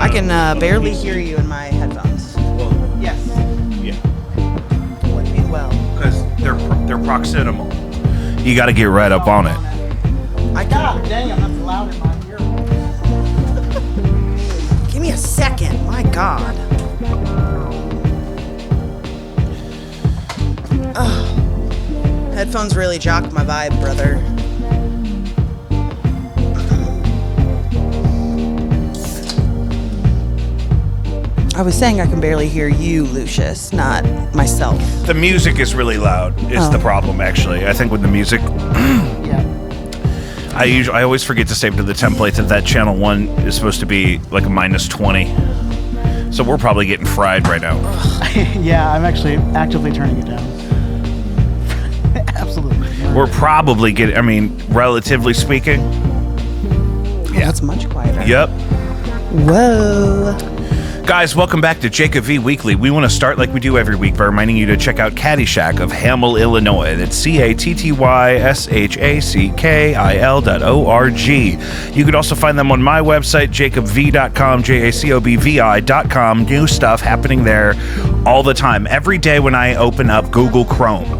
I can barely hear you in my headphones. Well, Yes. yeah, What do you mean well? because they're proximal. You got to get right up on it. I God can. dang, I'm not loud in my ear. Give me a second. My God. Ugh. Headphones really jock my vibe, brother. I was saying I can barely hear you, Lucius, not myself. The music is really loud. Is the problem actually? I think with the music, Yeah. I always forget to save to the template that channel 1 is supposed to be like a -20. So we're probably getting fried right now. Yeah, I'm actually actively turning it down. Absolutely. We're probably getting. I mean, relatively speaking. Yeah, it's much quieter. Yep. Whoa. Guys, welcome back to Jacob V Weekly. We want to start like we do every week by reminding you to check out Caddyshack of Hamel, Illinois. That's CATTYSHACKIL.org. You could also find them on my website, jacobv.com, JACOBVI.com. New stuff happening there all the time. Every day when I open up Google Chrome,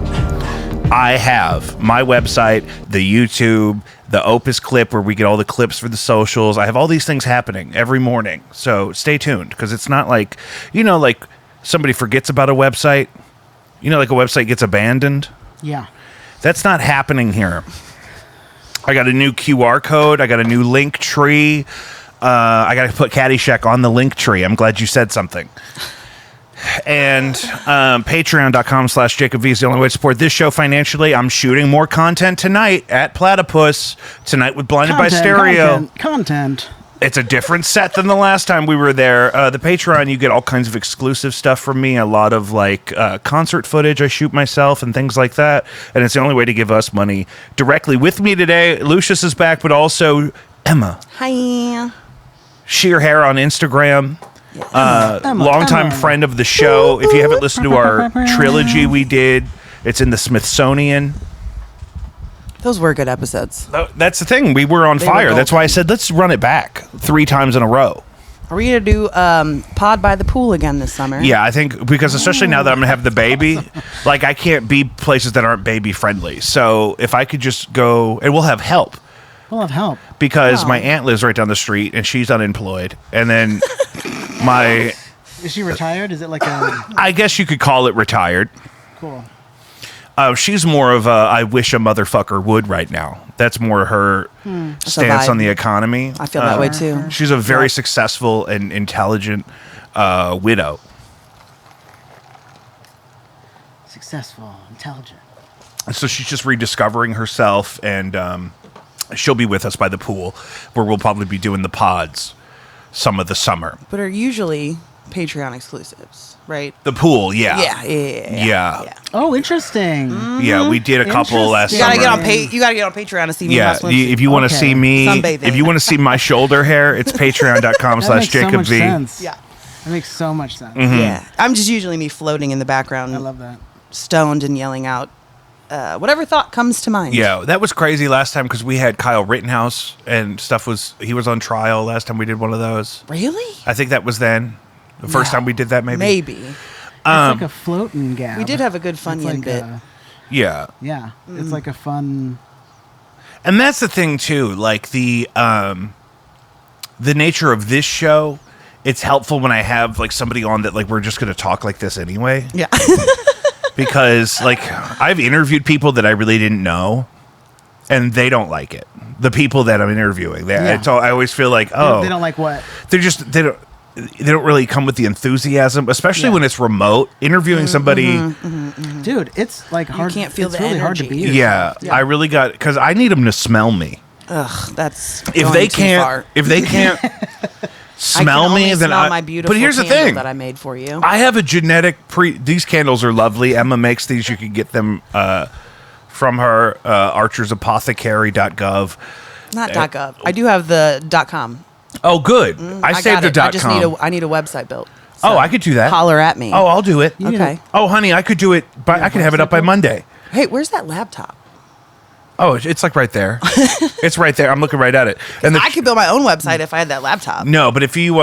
I have my website, the YouTube, the Opus clip where we get all the clips for the socials. I have all these things happening every morning. So stay tuned because it's not like, like somebody forgets about a website. Like a website gets abandoned. Yeah. That's not happening here. I got a new QR code. I got a new link tree. I got to put Caddyshack on the link tree. I'm glad you said something. And patreon.com/JacobV is the only way to support this show financially. I'm shooting more content tonight at Platypus. Tonight with Blinded by Stereo. Content. It's a different set than the last time we were there. The Patreon, you get all kinds of exclusive stuff from me. A lot of concert footage I shoot myself and things like that. And it's the only way to give us money directly. With me today, Lucius is back, but also Emma. Hi. Sheer Hair on Instagram. Longtime friend of the show. If you haven't listened to our trilogy we did, it's in the Smithsonian. Those were good episodes. That's the thing. We were on fire. That's why I said let's run it back 3 times in a row. Are we going to do Pod by the Pool again this summer? Yeah, I think because especially now that I'm going to have the baby, I can't be places that aren't baby friendly. So if I could just go, and we'll have help. We'll have help. Because my aunt lives right down the street and she's unemployed. And then Is she retired? Is it like a... I guess you could call it retired. Cool. She's more of a I wish a motherfucker would right now. That's more her stance on the economy. I feel that way too. She's a very successful and intelligent widow. Successful, intelligent. So she's just rediscovering herself, and she'll be with us by the pool, where we'll probably be doing the pods some of the summer. But are usually Patreon exclusives, right? The pool, yeah. Yeah. Oh, interesting. Yeah, we did a couple last You summer. gotta get on Patreon to see me. Yeah, if you want to see me, Sunbathing. if you want to see my shoulder hair, it's patreon.com/JacobV. Yeah. That makes so much sense. Mm-hmm. Yeah. I'm just usually me floating in the background. I love that. Stoned and yelling out whatever thought comes to mind. Yeah, that was crazy last time because we had Kyle Rittenhouse and he was on trial last time we did one of those. Really? I think that was then. The first time we did that, maybe? Maybe. It's like a floating gab. We did have a good Funyun bit. Yeah. Yeah. It's like a fun... And that's the thing, too. Like, the nature of this show, it's helpful when I have, somebody on that, we're just going to talk like this anyway. Yeah. Because, I've interviewed people that I really didn't know, and they don't like it. The people that I'm interviewing. I always feel like, They don't like what? They don't really come with the enthusiasm, especially when it's remote. Interviewing somebody, Dude, it's hard. You can't feel it's the really hard to energy. be. yeah, I really got because I need them to smell me. Ugh, that's If going they too can't, far. if they can't smell I can me, only then smell my beautiful But here's the candle thing: that I made for you. I have a genetic These candles are lovely. Emma makes these. You can get them from her archersapothecary.gov. Not .gov. I do have the .com. Oh, good. I saved got it. the I just .com. need a website built. Oh, I could do that. Holler at me. Oh, I'll do it. Okay. Oh, honey, I could do it. I could have it up by Monday. Hey, where's that laptop? Oh, it's right there. It's right there. I'm looking right at it. And I could build my own website if I had that laptop. no, but if you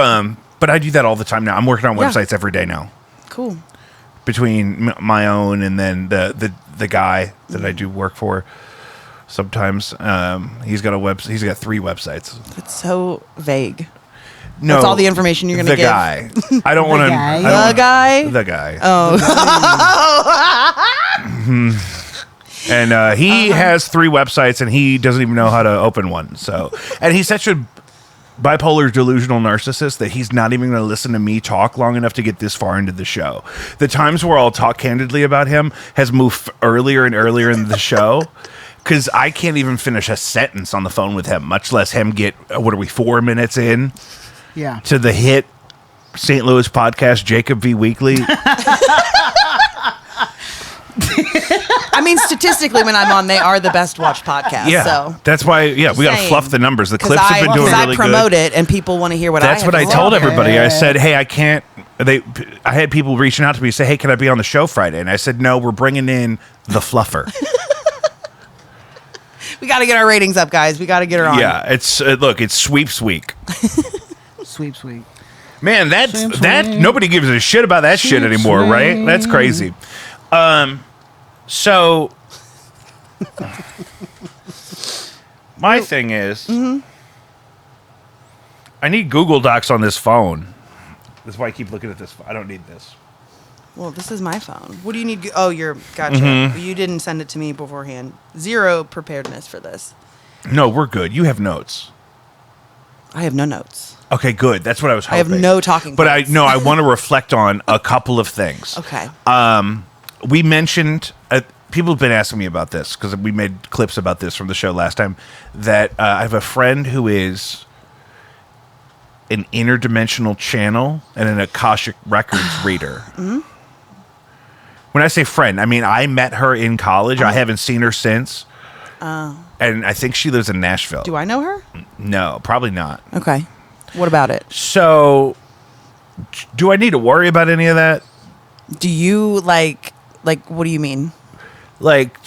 But I do that all the time now. I'm working on Yeah. websites every day now. Cool. Between my own and then the guy that I do work for. Sometimes he's got He's got 3 websites. It's so vague. No, That's all the information you're going to the give. guy. I don't want to. guy? The guy? The guy. Oh. And he has 3 websites, and he doesn't even know how to open one. So, and he's such a bipolar delusional narcissist that he's not even going to listen to me talk long enough to get this far into the show. The times where I'll talk candidly about him has moved earlier and earlier in the show. Because I can't even finish a sentence on the phone with him, much less him get, 4 minutes in Yeah. to the hit St. Louis podcast, Jacob V. Weekly. I mean, statistically, when I'm on, they are the best watched podcast. Yeah, So. that's why, we got to saying. fluff the numbers. The 'Cause clips have been doing I really promote good. it, and people want to hear what That's I what I have to told say. everybody. I said, hey, I can't. I had people reaching out to me, say, hey, can I be on the show Friday? And I said, no, we're bringing in the fluffer. We got to get our ratings up, guys. We got to get her on. Yeah, it's it's sweeps week. Sweep, sweep. Man, Sweep, that sweep. nobody gives a shit about that shit Sweep, anymore, right? sweep. That's crazy. So my thing is, I need Google Docs on this phone. That's why I keep looking at this. I don't need this. Well, this is my phone. What do you need? Oh, gotcha. Mm-hmm. You didn't send it to me beforehand. Zero preparedness for this. No, we're good. You have notes. I have no notes. Okay, good. That's what I was hoping. I have no talking But points. I want to reflect on a couple of things. Okay. We mentioned, people have been asking me about this because we made clips about this from the show last time, that I have a friend who is an interdimensional channel and an Akashic Records reader. Mm-hmm. When I say friend, I mean I met her in college. I haven't seen her since. And I think she lives in Nashville. Do I know her? No, probably not. Okay. What about it? So, do I need to worry about any of that? Do you like what do you mean? Like,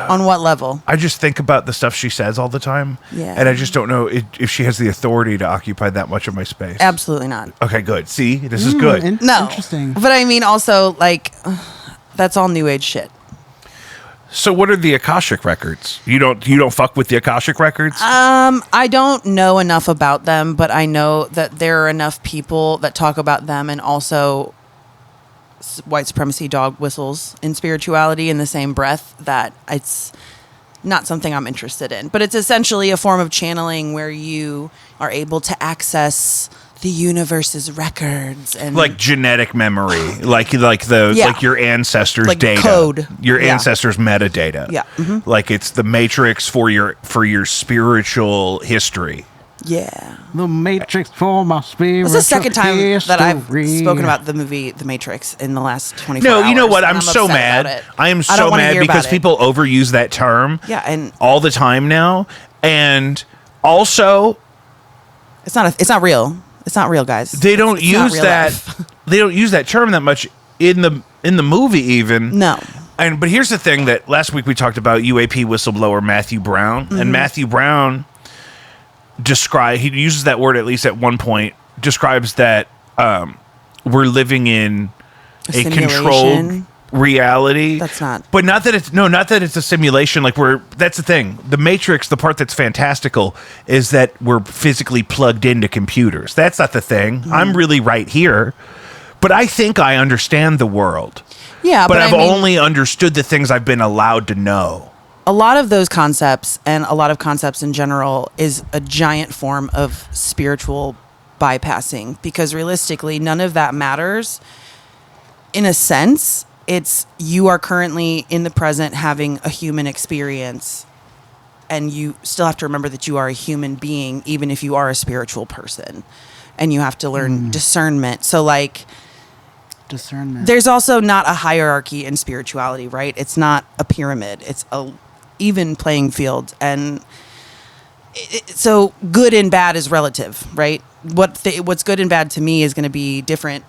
On what level? I just think about the stuff she says all the time. Yeah. And I just don't know if she has the authority to occupy that much of my space. Absolutely not. Okay, good. See, this is good. No. Interesting. But I mean also that's all new age shit. So what are the Akashic Records? You don't fuck with the Akashic Records? I don't know enough about them, but I know that there are enough people that talk about them and also white supremacy dog whistles in spirituality in the same breath that it's not something I'm interested in. But it's essentially a form of channeling where you are able to access the universe's records and Like genetic memory, like Yeah. your ancestors' Like data, code. your Yeah. ancestors' metadata. Yeah. Mhm. Like it's the matrix for your spiritual history. yeah. The Matrix for my spirit. This is the second time that I've spoken about the movie The Matrix in the last 24 hours. No, you know what? and I'm so upset mad. about it. I am I so don't wanna mad hear because about it. people overuse that term. Yeah, and all the time now, and also it's not real. It's not real, guys. they don't It's not use real that. life. They don't use that term that much in the movie even. No. But here's the thing that last week we talked about UAP whistleblower Matthew Brown, Mm-hmm. and Matthew Brown he uses that word at least at one point, describes that we're living in a controlled simulation. reality. That's not. But not that it's a simulation. Like that's the thing. The Matrix, the part that's fantastical is that we're physically plugged into computers. That's not the thing. Mm-hmm. I'm really right here. But I think I understand the world. Yeah, But I've I mean, only understood the things I've been allowed to know. a lot of those concepts and a lot of concepts in general is a giant form of spiritual bypassing because realistically, none of that matters. In a sense, it's you are currently in the present having a human experience, and you still have to remember that you are a human being, even if you are a spiritual person, and you have to learn discernment. So, like, discernment. there's also not a hierarchy in spirituality, right? It's not a pyramid. It's a even playing field. And so good and bad is relative, right? What's good and bad to me is going to be different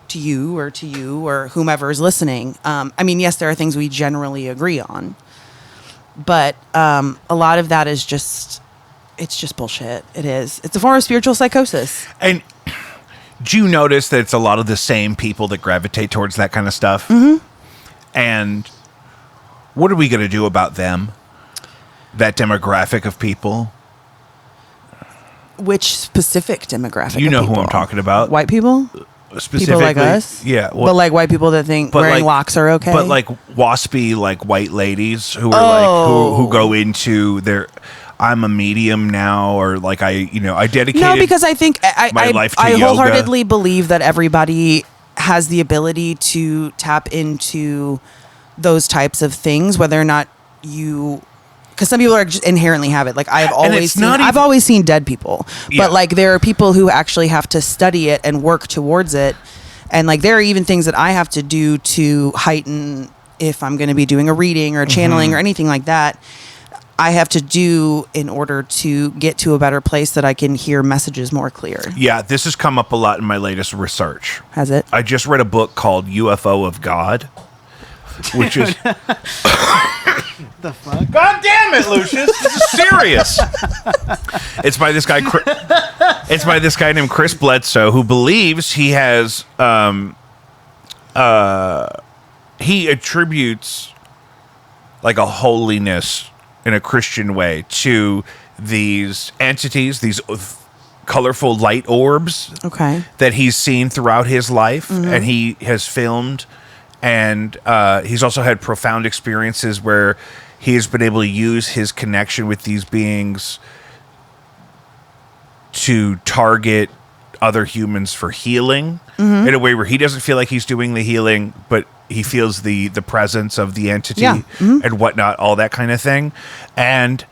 to you or whomever is listening. I mean, yes, there are things we generally agree on, but a lot of that is it's just bullshit. It is. It's a form of spiritual psychosis. And do you notice that it's a lot of the same people that gravitate towards that kind of stuff? Mm-hmm. And what are we going to do about them? That demographic of people? Which specific demographic? You know of people? who I'm talking about. White people? Specifically, People like us? Yeah. But like white people that think wearing locks are okay? But like waspy, like white ladies who are who go into their... I'm a medium now, or like I dedicated. No, because I think my life to I yoga. wholeheartedly believe that everybody has the ability to tap into those types of things, whether or not you. Because some people are just inherently have it. Like I've always seen dead people, but like there are people who actually have to study it and work towards it, and like there are even things that I have to do to heighten if I'm going to be doing a reading or a channeling or anything like that. I have to do in order to get to a better place that I can hear messages more clear. Yeah, this has come up a lot in my latest research. Has it? I just read a book called UFO of God, which is... The fuck? God damn it, Lucius! This is serious. It's by this guy. It's by this guy named Chris Bledsoe, who believes he has. He attributes like a holiness in a Christian way to these entities, these colorful light orbs. Okay. That he's seen throughout his life, and he has filmed. And he's also had profound experiences where he has been able to use his connection with these beings to target other humans for healing in a way where he doesn't feel like he's doing the healing, but he feels the presence of the entity and whatnot, all that kind of thing. And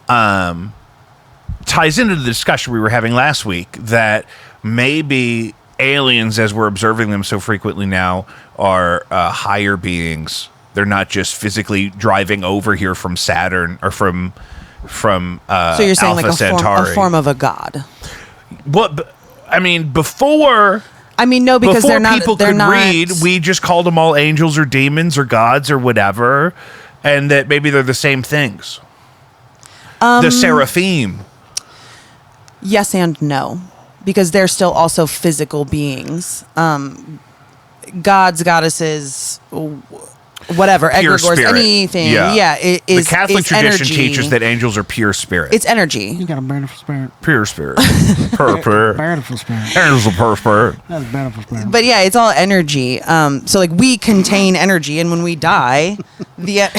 ties into the discussion we were having last week that maybe aliens, as we're observing them so frequently now, are higher beings. They're not just physically driving over here from Saturn or from so you're saying Alpha like Centauri. a form of a god. What? I mean, before... I mean, no, because they're not... Before people could read, we just called them all angels or demons or gods or whatever, and that maybe they're the same things. The seraphim. Yes and no. Because they're still also physical beings. Gods, goddesses, whatever, pure egregores, spirit. Anything. The Catholic tradition energy. teaches that angels are pure spirit. It's energy. You got a beautiful spirit. Pure spirit. Pure spirit. Beautiful spirit. Angels are pure spirit. That's beautiful spirit. But yeah, it's all energy. So like we contain energy, and when we die, the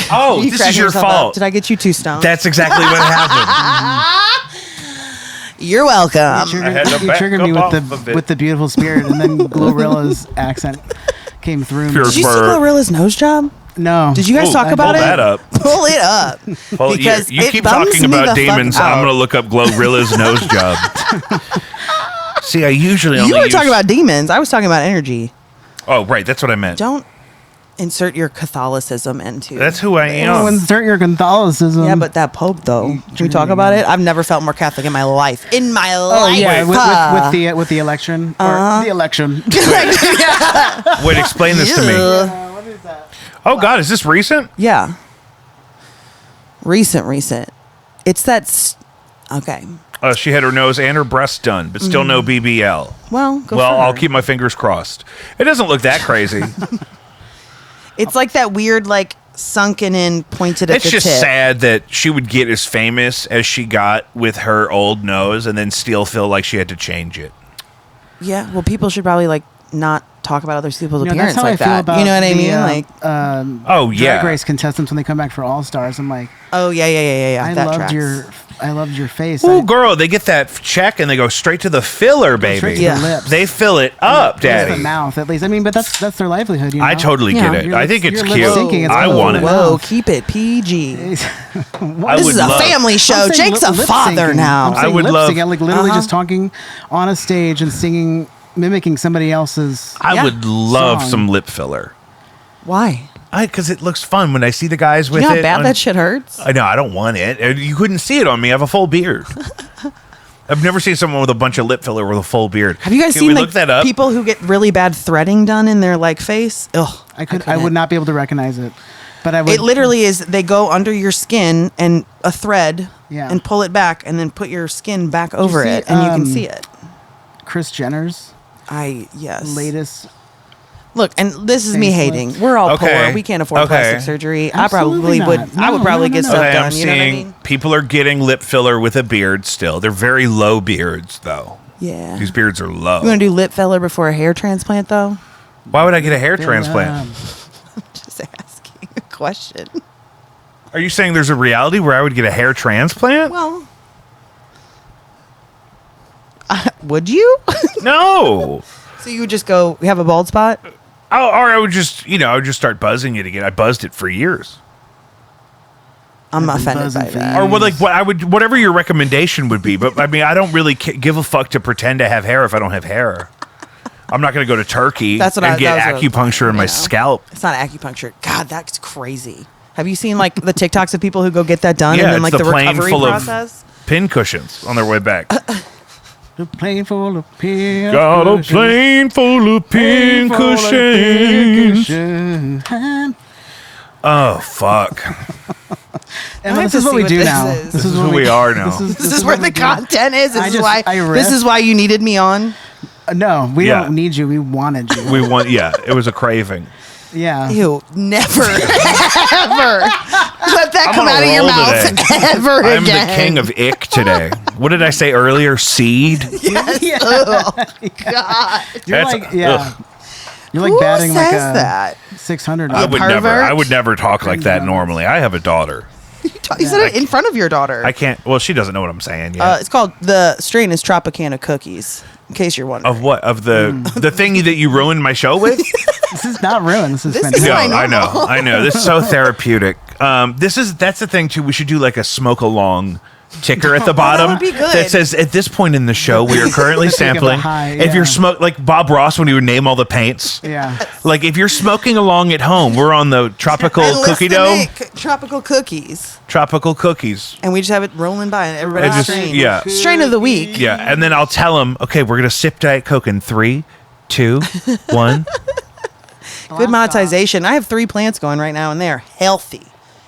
this is your fault. Did I get you too stoned? That's exactly what happened. You're welcome. You triggered me with the beautiful spirit, and then Glorilla's accent came through. Pure Did you see Glorilla's nose job? No. Did you guys talk about it? Pull that up. Pull it up. Because you keep talking about demons. I'm going to look up Glorilla's nose job. See, I usually only You were talking about demons. I was talking about energy. Oh, right. That's what I meant. Don't insert your Catholicism into. That's who I am. Oh, insert your Catholicism. Yeah, but that Pope though. Can we talk about it? I've never felt more Catholic in my life. Oh yeah, with the election or the election. Wait, explain this to me. What is that? Oh God, is this recent? Yeah. Recent. It's that. Okay. She had her nose and her breasts done, but still no BBL. Well, go well, for I'll her. keep my fingers crossed. It doesn't look that crazy. It's like that weird, like sunken in, pointed at the tip. It's just sad that she would get as famous as she got with her old nose, and then still feel like she had to change it. Yeah, well, people should probably like not talk about other people's appearance that's how like I feel that. about You know what I mean? Like, Drag Race contestants when they come back for All Stars. I'm like, oh yeah. I loved your face. Oh, girl, they get that check and they go straight to the filler, baby. Straight to the lips. They fill it up, Daddy. The mouth, at least. I mean, but that's their livelihood. You know? I totally get it. I think it's cute. I want it. Whoa, keep it PG. This is a family show. I'm Jake's a father now. I would love, like literally Uh-huh. just talking on a stage and singing, mimicking somebody else's. I would love song. some lip filler. Why? Because it looks fun when I see the guys with You know how it. bad that shit hurts? I know, I don't want it. You couldn't see it on me. I have a full beard. I've never seen someone with a bunch of lip filler with a full beard. Have you guys Can seen we like look that up? people who get really bad threading done in their like face? Ugh, I would not be able to recognize it, but I would. It literally is. They go under your skin and a thread, and pull it back, and then put your skin back over see, it, and you can see it. Kris Jenner's. Yes. latest. Look, and this is me Facelift. hating. We're all Okay. poor. We can't afford Okay. plastic surgery. Absolutely I would not. probably No, get no. stuff Okay, done. I'm You know what I seeing mean? people are getting lip filler with a beard still. They're very low beards, though. Yeah. These beards are low. You want to do lip filler before a hair transplant, though? Why would I get a hair transplant? Just asking a question. Are you saying there's a reality where I would get a hair transplant? Well, would you? No. So you would just go, you have a bald spot? Oh, or I would just, I would just start buzzing it again. I buzzed it for years. I'm I've been offended by buzzing for that. Or whatever your recommendation would be. But I mean, I don't really give a fuck to pretend to have hair if I don't have hair. I'm not going to go to Turkey That's what and get that was what acupuncture in my you know. scalp. It's not acupuncture. God, that's crazy. Have you seen like the TikToks of people who go get that done Yeah, and then it's like the the plane recovery full of- process? Pin cushions on their way back. The plane full of pin Got a cushions. plane full of pin Full of cushions. pin cushions. Oh, fuck. And I this have is to what we see do what now. this is. This is what who we are now. This is where what the we do. content is. This riff. is why you needed me on. No, we Yeah. don't need you. We wanted you. We want, it was a craving. Yeah. Ew, never, ever let that I'm come on a out of your roll mouth today. ever I'm again. the king of ick today. What did I say earlier? Seed? Yes. Yeah. Oh, God. You're That's- like, yeah. ugh. You're like Who batting says like a that? 600. I would never. pervert? I would never talk like that normally. I have a daughter. You said it in front of your daughter. I can't. Well, she doesn't know what I'm saying yet. It's called the strain is Tropicana cookies. In case you're wondering. Of what? Of the thing that you ruined my show with? This is not ruined. This is This is fantastic. my No, normal. I know. This is so therapeutic. That's the thing too. We should do like a smoke along ticker at the bottom would be good. that says at this point in the show we are currently Let's think of the sampling. high, If yeah. you're like Bob Ross when he would name all the paints. Yeah. Like if you're smoking along at home, we're on the tropical And cookie listen, dough, Nick, tropical cookies, tropical cookies. and we just have it rolling by, and everybody I just- strain. yeah. Strain of the week. Yeah, and then I'll tell them, okay, we're gonna sip Diet Coke in 3, 2, 1. Good monetization. I have 3 plants going right now, and they're healthy.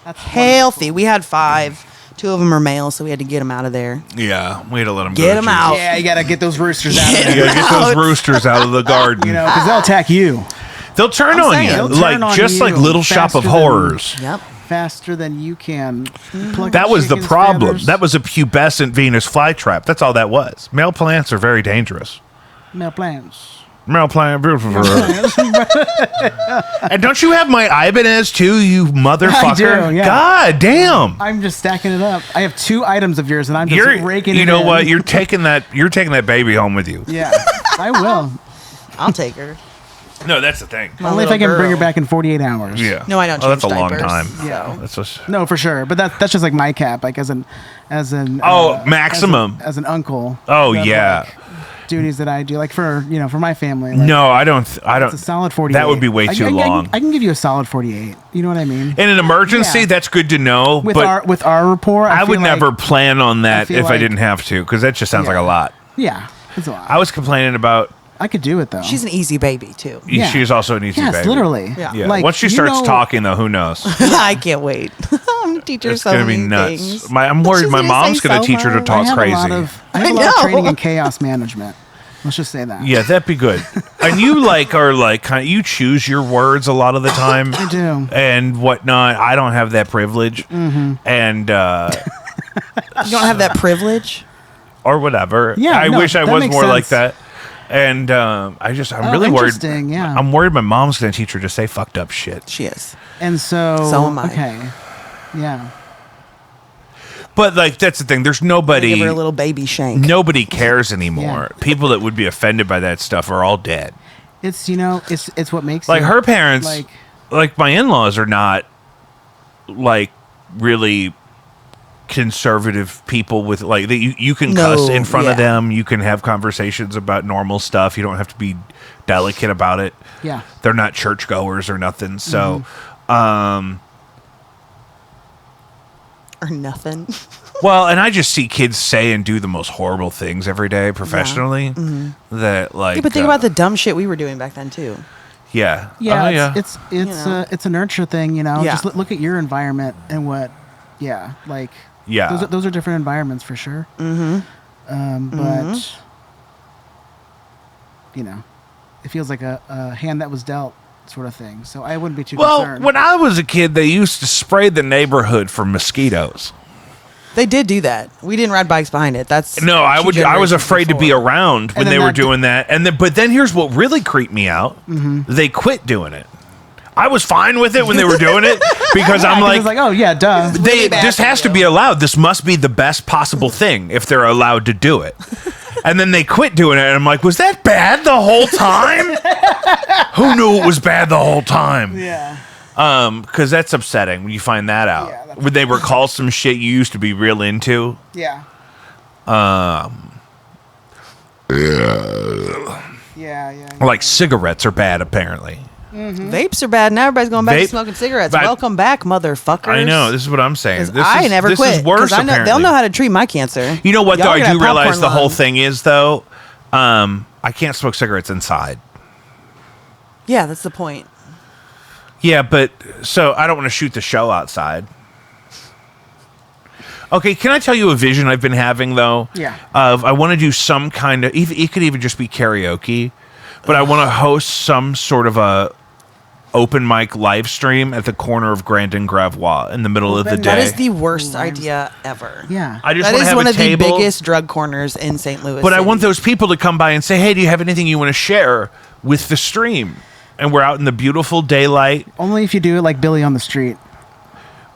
That's Healthy. We had 5. 2 of them are male, so we had to get them out of there. Yeah, we had to let them Get 'em out. Yeah, you gotta get those roosters out of You there. gotta get those roosters out of the garden. You know, because they'll attack you They'll turn I'm on saying. you, They'll turn like on just like you Little Shop of faster than- Horrors. Yep. faster than you can. Pluck That was the chicken's problem. feathers. That was a pubescent Venus flytrap. That's all that was. Male plants are very dangerous. Male plants. Male plant. And don't you have my Ibanez too, you motherfucker? I do, yeah. God damn. I'm just stacking it up. I have 2 items of yours, and I'm just You're, raking you it know in. what? You're taking that baby home with you. Yeah, I will. I'll take her. No, that's the thing. My Only if I little can bring her girl. back in 48 hours. Yeah. No, I don't Oh, that's a change long diapers. time. Yeah. That's just. No, for sure. But that's just like my cap, like as an Oh, maximum. as an uncle. Oh, You have, yeah. like, duties that I do, like for my family. Like, No, I don't. I don't. it's a solid 48. That would be way too long. I can give you a solid 48. You know what I mean? In an emergency, Yeah. that's good to know. With but our rapport, I feel would like- never plan on that feel if I like- didn't have to, because that just sounds like a Yeah. lot. Yeah, it's a lot. I was complaining about. I could do it though. She's an easy baby too. Yeah. She's also an easy yes, baby. literally. Yeah. Yeah. Like, Once she you starts know- talking, though, who knows? I can't wait. I'm gonna teach her It's so gonna be many nuts. things. I'm worried She's my gonna mom's say gonna so teach her to much. talk I have crazy. a lot of I lot of know. training in chaos management. Let's just say that. Yeah, that'd be good. And you kind of you choose your words a lot of the time. I do. And whatnot. I don't have that privilege. Mm-hmm. And You don't have that privilege. or whatever. Yeah, I no, wish I that was makes more like sense. that. And I'm Oh, really worried. interesting, yeah. I'm worried my mom's gonna teach her to say fucked up shit. She is. And so am I. Okay. Yeah. But like that's the thing. There's nobody. Give her a little baby shank. Nobody cares anymore. Yeah. People that would be offended by that stuff are all dead. It's it's what makes Like it, her parents, like like my in-laws are not like really conservative people with like that you can cuss No, in front of yeah. them. You can have conversations about normal stuff. You don't have to be delicate about it. yeah. They're not churchgoers or nothing. So, Or nothing. well, and I just see kids say and do the most horrible things every day professionally. That like, Yeah, but think about the dumb shit we were doing back then too. yeah, Yeah, Oh, yeah. it's know. it's a nurture thing, you know. Yeah. Just look at your environment and what, like Yeah. those are different environments for sure. Mm-hmm. But it feels like a hand that was dealt sort of thing. So I wouldn't be too Well, concerned. when I was a kid, they used to spray the neighborhood for mosquitoes. They did do that. We didn't ride bikes behind it. That's No, I was generations afraid to be before. around when And they then were that doing that. But then here's what really creeped me out. They quit doing it. I was fine with it when they were doing it because I'm 'cause like, it's like, oh yeah, duh. really bad this for has to you. be allowed. This must be the best possible thing if they're allowed to do it. And then they quit doing it, and I'm like, was that bad the whole time? Who knew it was bad the whole time? Yeah. Because that's upsetting when you find that out. Yeah, that's Would they recall some shit you used to be real into? Yeah. Yeah. Like cigarettes are bad, apparently. Vapes are bad. Now everybody's going back to Vape- smoking cigarettes. but- Welcome back, motherfuckers. I know. This is what I'm saying. 'Cause This I is, never this quit. is worse, 'cause I know, apparently. they'll know how to treat my cancer. You know what, Y'all though? I gonna do have realize popcorn the whole lung. thing is, though, I can't smoke cigarettes inside. Yeah, that's the point. Yeah, but so I don't want to shoot the show outside. Okay, can I tell you a vision I've been having, though? Yeah. Of I want to do some kind of, it could even just be karaoke, but I want to host some sort of a open mic live stream at the corner of Grand and Gravois in the middle of the Open- day. That is the worst idea ever. Yeah. I just That want to is have one a of table, the biggest drug corners in St. Louis. but I City. want those people to come by and say, hey, do you have anything you want to share with the stream? And we're out in the beautiful daylight. Only if you do it like Billy on the street.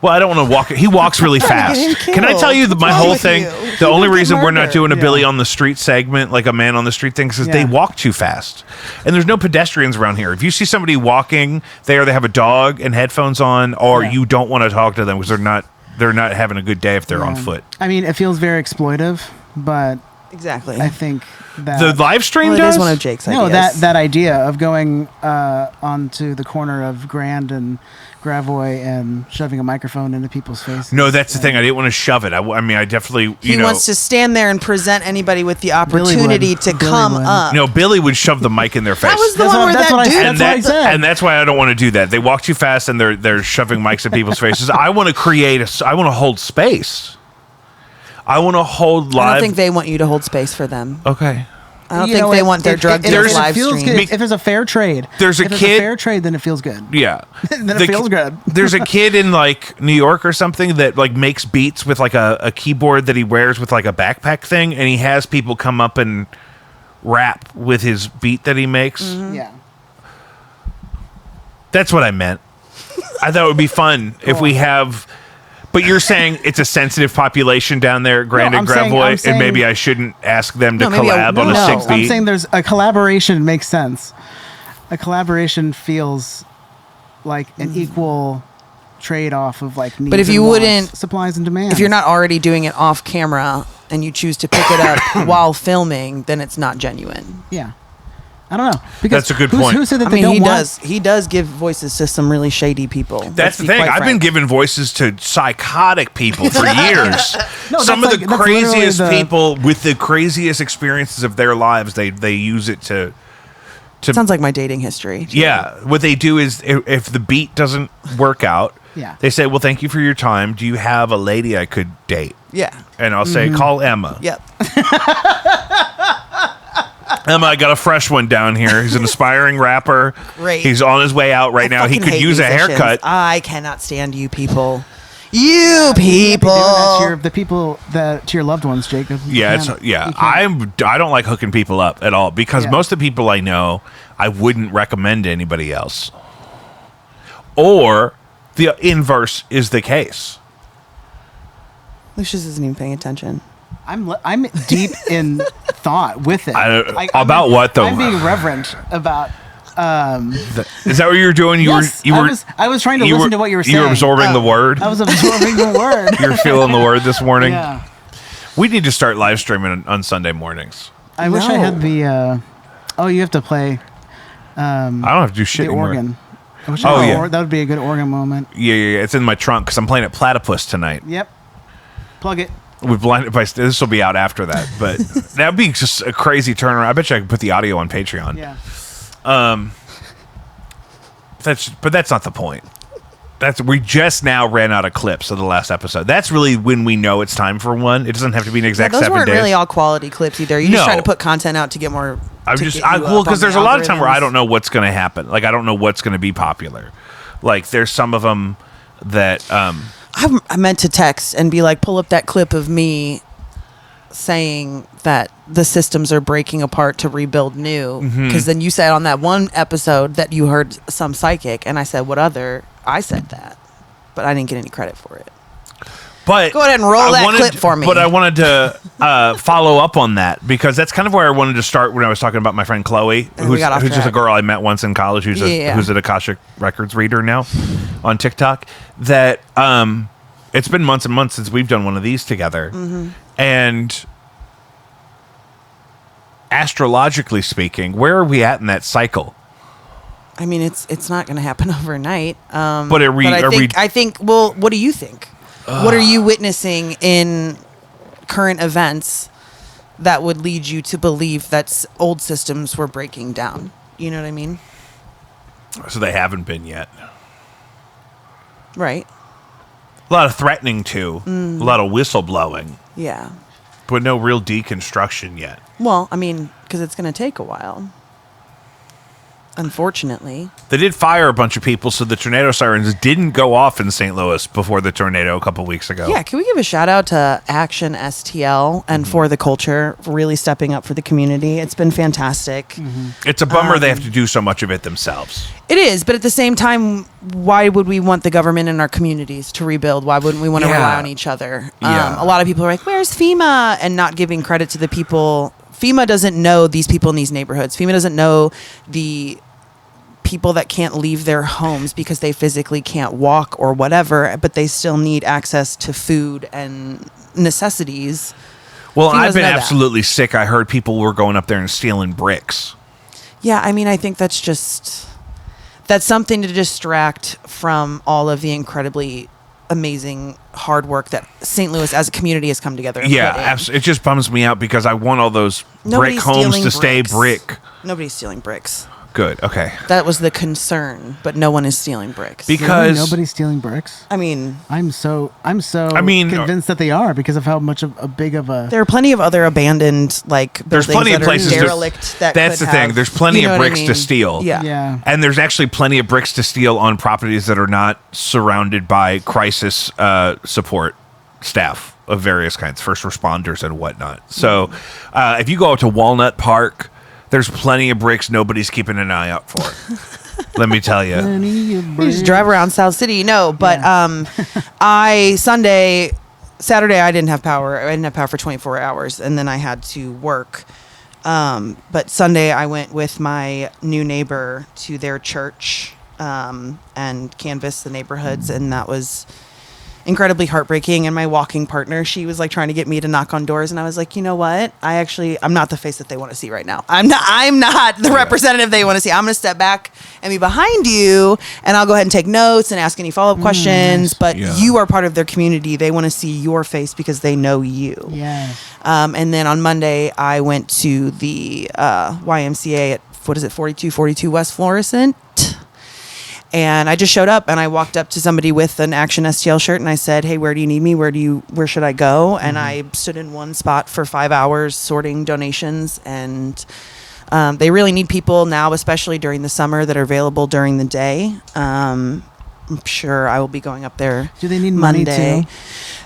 Well, I don't want to walk. He walks really fast. him Can I killed. tell you that my What's wrong whole with thing? you? The only Get reason we're not murdered. doing a Yeah. Billy on the street segment, like a man on the street thing, is they Yeah. walk too fast, and there's no pedestrians around here. If you see somebody walking, they have a dog and headphones on, or Yeah. you don't want to talk to them because they're not having a good day if they're on Yeah. foot. I mean, it feels very exploitive, but Exactly. I think that The live stream well, it does. is one of Jake's no, ideas. that idea of going onto the corner of Grand and Gravois and shoving a microphone into people's faces. No, that's the thing. I didn't want to shove it. I mean, I definitely, he wants to stand there and present anybody with the Billy opportunity would. to Billy come would. up. No, Billy would shove the mic in their face. That was the That's one what- where that's that what I dude. said. and That's what I said. and that's why I don't want to do that. They walk too fast and they're shoving mics at people's faces. I want to I want to hold space. I want to hold live. I don't think they want you to hold space for them. Okay. I don't You think know, they if- want their if- drug if dealers it live feels streamed. good, if there's a fair trade, There's a if kid- There's a fair trade, then it feels good. Yeah. Then it The feels good. There's a kid in like New York or something that like makes beats with like a keyboard that he wears with like a backpack thing, and he has people come up and rap with his beat that he makes. Yeah. That's what I meant. I thought it would be fun if we have. But you're saying it's a sensitive population down there, Grand No, and I'm saying- I'm Gravois, and maybe saying- I shouldn't ask them to No, maybe collab on a no. sick I'm beat. saying there's a collaboration makes sense. A collaboration feels like an equal trade-off of like needs But if and you wants, wouldn't- supplies and demands. If you're not already doing it off camera and you choose to pick it up while filming, then it's not genuine. yeah, I don't know. Because That's a good who's- point. Who said that I they mean, don't he want? he does give voices to some really shady people. That's Let's the be thing. quite I've been frank. giving voices to psychotic people for years. No, Some that's of the like- that's literally craziest the- people with the craziest experiences of their lives, they use it to. Sounds like my dating history. Yeah, what they do is if the beat doesn't work out, Yeah. they say, "Well, thank you for your time. Do you have a lady I could date?" Yeah. And I'll say, "Call Emma." Yep. Emma, I got a fresh one down here. He's an aspiring rapper. Great. He's on his way out right now. He fucking could hate use a musicians. haircut. I cannot stand you people. You Be doing people. that to the people to your loved ones, Jacob. You Yeah, can't- you can't. I don't like hooking people up at all because Yeah. most of the people I know, I wouldn't recommend to anybody else. Or the inverse is the case. Lucius isn't even paying attention. I'm deep in thought with it. About what, though? I'm being reverent about. Is that what you were doing? Yes, I was trying to listen to what you were saying. You were absorbing the word. I was absorbing the word. You're feeling the word this morning. Yeah. We need to start live streaming on Sunday mornings. I wish I had No. the. Oh, you have to play I don't have to do shit the anymore. organ. I wish Oh, I had yeah. that would be a good organ moment. Yeah. It's in my trunk because I'm playing at Platypus tonight. Yep. Plug it. With blinded by this will be out after that, but that'd be just a crazy turnaround. I bet you I could put the audio on Patreon. Yeah. But that's not the point. we just now ran out of clips of the last episode. That's really when we know it's time for one. It doesn't have to be an exact 7 days. Those weren't really all quality clips either. You're just trying to put content out to get more. Because there's a lot of time where I don't know what's going to happen. Like I don't know what's going to be popular. Like there's some of them that I meant to text and be like, pull up that clip of me saying that the systems are breaking apart to rebuild new, because then you said on that one episode that you heard some psychic, and I said, what other? I said that, but I didn't get any credit for it. But go ahead and roll that clip for me. But I wanted to follow up on that, because that's kind of where I wanted to start when I was talking about my friend Chloe, who's just a girl I met once in college, who's an Akashic Records reader now on TikTok. That it's been months and months since we've done one of these together, and astrologically speaking, where are we at in that cycle? I mean, it's not going to happen overnight. But I think. Well, what do you think? What are you witnessing in current events that would lead you to believe that old systems were breaking down? You know what I mean? So they haven't been yet. Right. A lot of threatening too. A lot of whistleblowing. Yeah. But no real deconstruction yet. Well, I mean, because it's going to take a while. Unfortunately. They did fire a bunch of people, so the tornado sirens didn't go off in St. Louis before the tornado a couple weeks ago. Yeah, can we give a shout out to Action STL and For the Culture for really stepping up for the community? It's been fantastic. It's a bummer they have to do so much of it themselves. It is, but at the same time, why would we want the government in our communities to rebuild? Why wouldn't we want to rely on each other? A lot of people are like, where's FEMA? And not giving credit to the people. FEMA doesn't know these people in these neighborhoods. FEMA doesn't know the people that can't leave their homes because they physically can't walk or whatever, but they still need access to food and necessities. Well, I've been absolutely sick. I heard people were going up there and stealing bricks. Yeah, I mean, I think that's something to distract from all of the incredibly amazing hard work that St. Louis as a community has come together. Yeah, it just bums me out because I want all those brick homes to stay brick. Nobody's stealing bricks. Good. Okay. That was the concern, but no one is stealing bricks. Because nobody's stealing bricks. I mean, I'm so convinced that they are because of how much of a big of a. There are plenty of other abandoned there's plenty of places derelict that's the thing. There's plenty of bricks to steal. Yeah. And there's actually plenty of bricks to steal on properties that are not surrounded by crisis support staff of various kinds, first responders and whatnot. So, if you go out to Walnut Park, there's plenty of bricks nobody's keeping an eye out for. Let me tell you. You just drive around South City. No, but Saturday I didn't have power. I didn't have power for 24 hours, and then I had to work. But Sunday I went with my new neighbor to their church and canvassed the neighborhoods, and that was incredibly heartbreaking. And my walking partner, she was like trying to get me to knock on doors, and I was like, you know what? I'm not the face that they want to see right now. I'm not the representative they want to see. I'm going to step back and be behind you, and I'll go ahead and take notes and ask any follow-up questions. But you are part of their community. They want to see your face because they know you. Yeah. And then on Monday, I went to the YMCA at 4242 West Florissant. And I just showed up, and I walked up to somebody with an Action STL shirt, and I said, hey, where do you need me? Where should I go? And I stood in one spot for 5 hours sorting donations, and they really need people now, especially during the summer, that are available during the day. I'm sure I will be going up there. Do they need money too?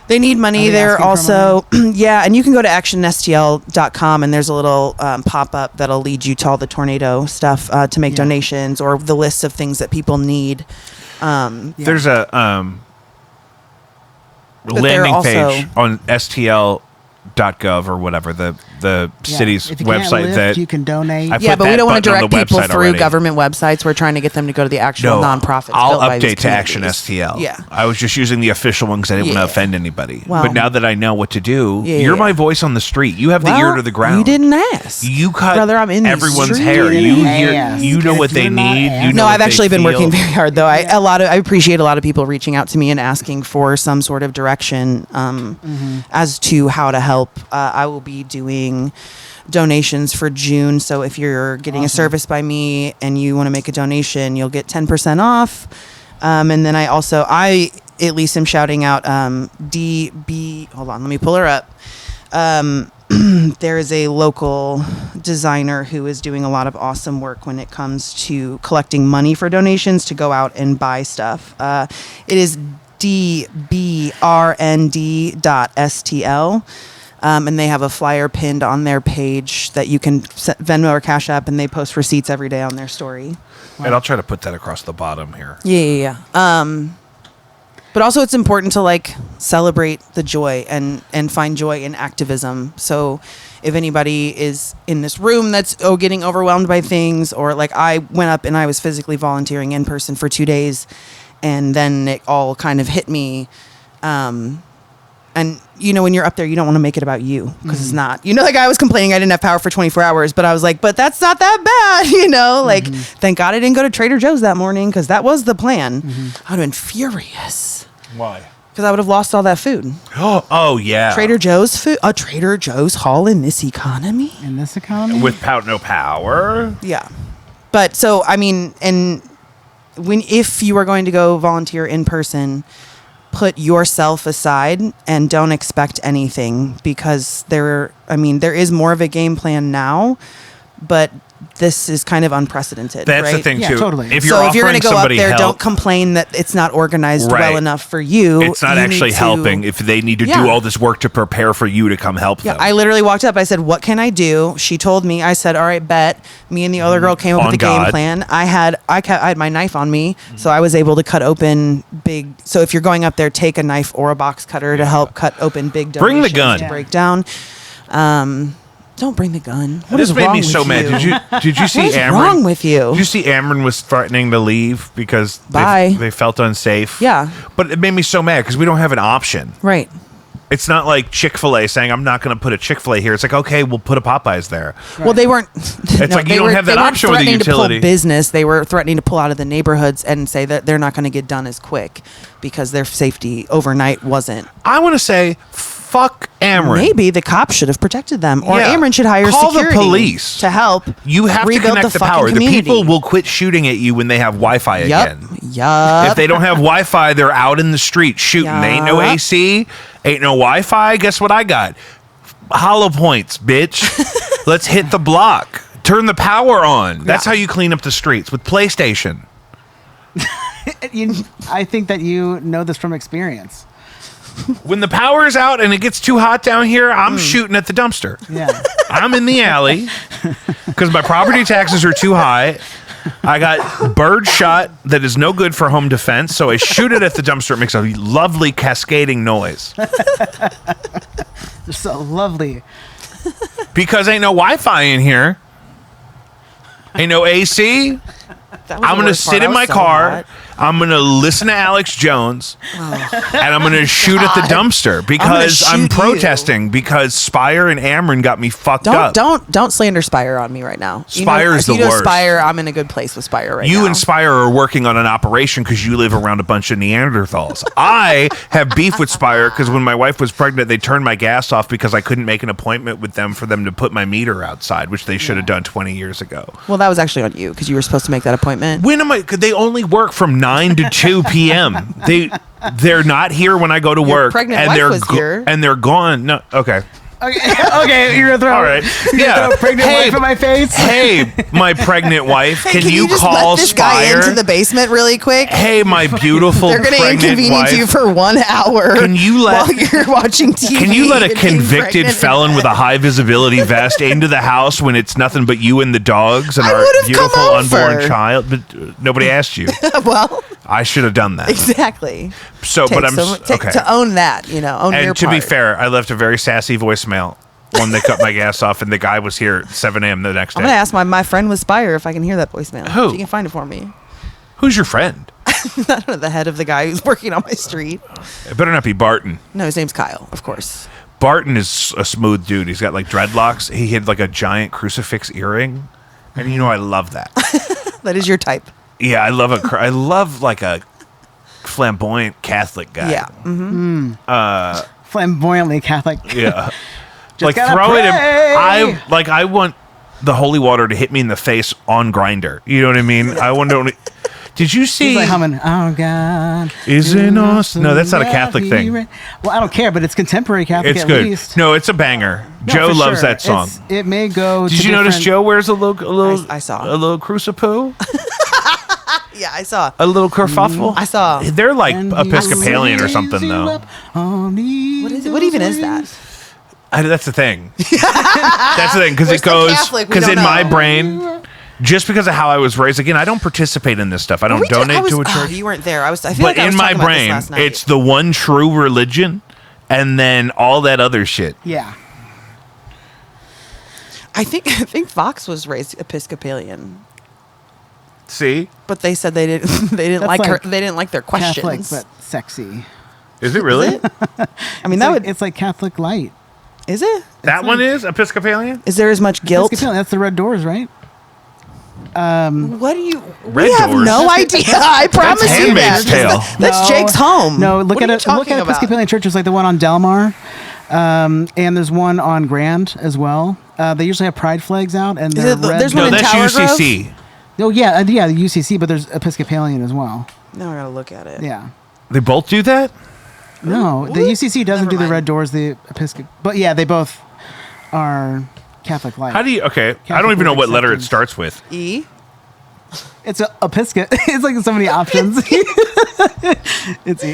They need money. They're also, and you can go to actionstl.com, and there's a little pop-up that'll lead you to all the tornado stuff to make donations, or the list of things that people need. There's a landing page on STL.gov or whatever, the city's if you website can't lift, that you can donate. But we don't want to direct people through government websites. We're trying to get them to go to the actual nonprofits. I'll update to Action STL. Yeah. I was just using the official one because I didn't want to offend anybody. Well, but now that I know what to do, you're my voice on the street. You have the ear to the ground. You didn't ask. You cut Brother, I'm in everyone's the hair. You know what they need. No, I've actually been working very hard though. I appreciate a lot of people reaching out to me and asking for some sort of direction as to how to help. I will be doing donations for June, so if you're getting a service by me and you want to make a donation, you'll get 10% off. And then I at least am shouting out DB. Hold on, let me pull her up. There is a local designer who is doing a lot of awesome work when it comes to collecting money for donations to go out and buy stuff. It is dbrnd.stl. And they have a flyer pinned on their page that you can Venmo or Cash App, and they post receipts every day on their story. And I'll try to put that across the bottom here. Yeah. But also it's important to like celebrate the joy and find joy in activism. So if anybody is in this room that's getting overwhelmed by things, or like I went up and I was physically volunteering in person for 2 days, and then it all kind of hit me. And, you know, when you're up there, you don't want to make it about you, because it's not. You know, like I was complaining I didn't have power for 24 hours, but I was like, but that's not that bad, you know? Like, thank God I didn't go to Trader Joe's that morning, because that was the plan. I would have been furious. Why? Because I would have lost all that food. Oh, yeah. Trader Joe's food? A Trader Joe's haul in this economy? In this economy? With no power? Yeah. But so, I mean, and if you are going to go volunteer in person, put yourself aside and don't expect anything, because there is more of a game plan now, but this is kind of unprecedented. That's right? the thing, Yeah, too. totally. If So you're if you're offering going to go up somebody there, help, don't complain that it's not organized Right. well enough for you. it's not You actually need to- helping if they need to Yeah. do all this work to prepare for you to come help Yeah, them. I literally walked up. I said, "What can I do?" She told me. I said, "All right, bet." Me and the other girl came up On with a God. game plan. I had my knife on me, so I was able to cut open big. So if you're going up there, take a knife or a box cutter to help cut open big donations. Bring the gun. To break down. Don't bring the gun. What this is made wrong me with so mad. Did you see What is Amron? wrong with you? Did you see Amron was threatening to leave because Bye. they felt unsafe? Yeah. But it made me so mad because we don't have an option. Right. It's not like Chick-fil-A saying, I'm not going to put a Chick-fil-A here. It's like, okay, we'll put a Popeyes there. Well, they weren't. It's like you don't have that option with a threatening utility. to pull business. They were threatening to pull out of the neighborhoods and say that they're not going to get done as quick because their safety overnight wasn't. I want to say, fuck Amron. Maybe the cops should have protected them, or Yeah. Amron should hire Call the security police. to help. You have to rebuild connect the fucking power. community. The people will quit shooting at you when they have Wi-Fi again. Yup. If they don't have Wi-Fi, they're out in the street shooting. They ain't no Yup. AC, ain't no Wi-Fi. Guess what I got? Hollow points, bitch. Let's hit the block. Turn the power on. That's Yeah. how you clean up the streets, with PlayStation. I think that you know this from experience. When the power is out and it gets too hot down here, I'm shooting at the dumpster. Yeah. I'm in the alley because my property taxes are too high. I got bird shot that is no good for home defense, so I shoot it at the dumpster. It makes a lovely cascading noise. They're so lovely. Because ain't no Wi-Fi in here. Ain't no AC. That was I'm the going to worst part. sit I in was my so car. hot. I'm going to listen to Alex Jones. And I'm going to shoot at the dumpster because I'm shoot you. protesting because Spire and Amron got me fucked up. Don't slander Spire on me right now. Spire is if the you know worst. Spire, I'm in a good place with Spire right now. You and Spire are working on an operation because you live around a bunch of Neanderthals. I have beef with Spire because when my wife was pregnant, they turned my gas off because I couldn't make an appointment with them for them to put my meter outside, which they should have done 20 years ago. Well, that was actually on you because you were supposed to make that appointment. When am I? Could they only work from 9 to 2 p.m.? They're not here when I go to work, pregnant and wife they're was here. and they're gone. No, okay. Okay, you're gonna throw. All right. You're Yeah. gonna throw a pregnant Hey, wife in my face. Hey, my pregnant wife, Hey, can you just call let this guy Spire? into the basement really quick? Hey, my beautiful They're going to pregnant inconvenience wife. you for 1 hour. Can you let- while you're watching TV? Can you let a and being convicted pregnant? felon with a high visibility vest into the house when it's nothing but you and the dogs and I our would've come beautiful unborn over. child? But nobody asked you. Well, I should have done that. exactly. So, but I'm okay. To own that, own your And part. to be fair, I left a very sassy voicemail when they cut my gas off, and the guy was here at 7 a.m. the next I'm day. going to ask my friend with Spire if I can hear that voicemail. Who? If you can find it for me. Who's your friend? I don't know, the head of the guy who's working on my street. It better not be Barton. No, his name's Kyle, of course. Barton is a smooth dude. He's got like dreadlocks. He had like a giant crucifix earring, and you know I love that. That is your type. Yeah, I love like a flamboyant Catholic guy. Yeah. Mm-hmm. Flamboyantly Catholic. Yeah. Just like gotta throw it in. pray. I want the holy water to hit me in the face on Grinder. You know what I mean? I want to Did you see? He's like humming, "Oh God, Isn't awesome." No, that's not a Catholic thing. Well, I don't care, but it's contemporary Catholic It's at good. least. No, it's a banger. No, Joe for loves sure. that song. It may go. Did to you notice different- Joe wears a little? I saw. a little crucipoo, Yeah, I saw. a little kerfuffle. I saw. They're like And he Episcopalian or raised something you though. up on What is it? What even is that? That's the thing. That's the thing because We're it still goes Catholic, we because in don't my know. brain, just because of how I was raised. Again, I don't participate in this stuff. I don't Were we donate to a oh, church. you weren't there. I feel But like I was in my talking about this brain, last night. it's the one true religion, and then all that other shit. Yeah. I think Fox was raised Episcopalian, See, but they said they didn't That's like her. like They didn't like their Catholic, questions. but sexy. is it really? I mean, that would It's like Catholic light. is it? That one is Episcopalian. Is there as much guilt? Episcopalian, that's the red doors, right? What do you? Red we have Doors? no idea. I promise you Handmaid's that. Tale. That's No. Jake's home. No, look What at are you it. Look talking at about? Episcopalian churches like the one on Delmar, and there's one on Grand as well. They usually have pride flags out, and Is they're it the- red. there's No, one in that's Tower UCC. Oh yeah, the UCC, but there's Episcopalian as well. Now I gotta look at it. Yeah. They both do that. No, the Ooh, UCC doesn't never do the mind. red doors. The Episcop, but yeah, they both are Catholic light. How do you? Okay, I don't Catholic even know what letter it acceptance. starts with. E. It's a Episcop. It's like so many options. It's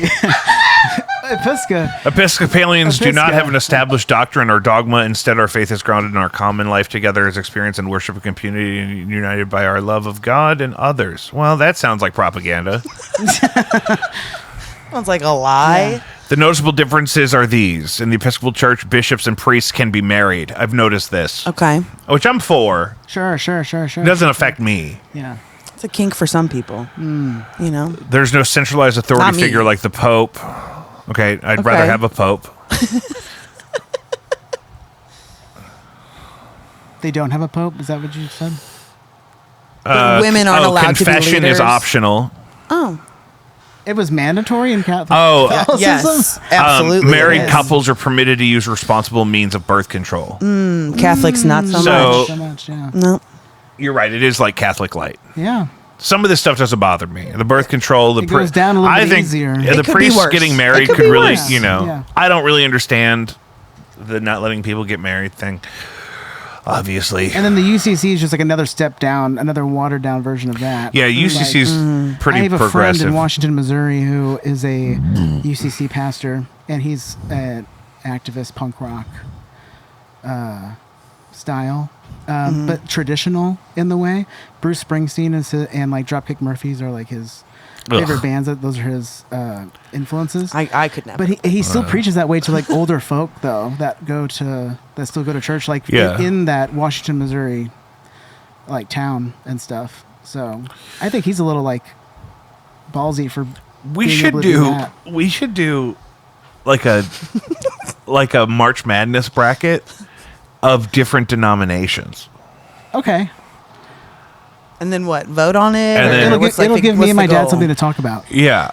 Episcopal. Episcopalians do not Episcopal. have an established doctrine or dogma. Instead, our faith is grounded in our common life together as experience and worship and community, and united by our love of God and others. Well, that sounds like propaganda. Sounds like a lie. The noticeable differences are these: in the Episcopal Church, bishops and priests can be married. I've noticed this, Okay, which I'm for. Sure. It doesn't affect me. Yeah. it's a kink for some people. You know. There's no centralized Not authority me. figure like the Pope. Okay, I'd rather Okay. have a Pope. They don't have a pope. Is that what you said? But women aren't allowed to be confession leaders. is optional. Oh, It was mandatory in Catholic. Oh, Catholicism? yes, absolutely. married it is. couples are permitted to use responsible means of birth control. Catholics not so, So- much. So much, yeah. No. You're right. It is like Catholic light. Yeah. Some of this stuff doesn't bother me. The birth control, the It goes down a little I bit think easier. yeah, It the could be priests worse. getting It married could could be really, worse. Yeah. I don't really understand the not letting people get married thing. Obviously, And then the UCC is just like another step down, another watered down version of that. yeah, UCC's I pretty have a friend progressive. in Washington, Missouri, who is a UCC pastor, and he's an activist punk rock style, but traditional in the way. Bruce Springsteen is and like Dropkick Murphys are like his favorite Ugh. bands. Those are his influences. I could never. But he still preaches that way to like older folk though that still go to church like Yeah. in that Washington, Missouri like town and stuff. So I think he's a little like ballsy for we being should able to do do that. we should do like a like a March Madness bracket of different denominations. Okay. and then what? Vote on it? And Or then- It'll give me and my dad something to. to talk about. Yeah.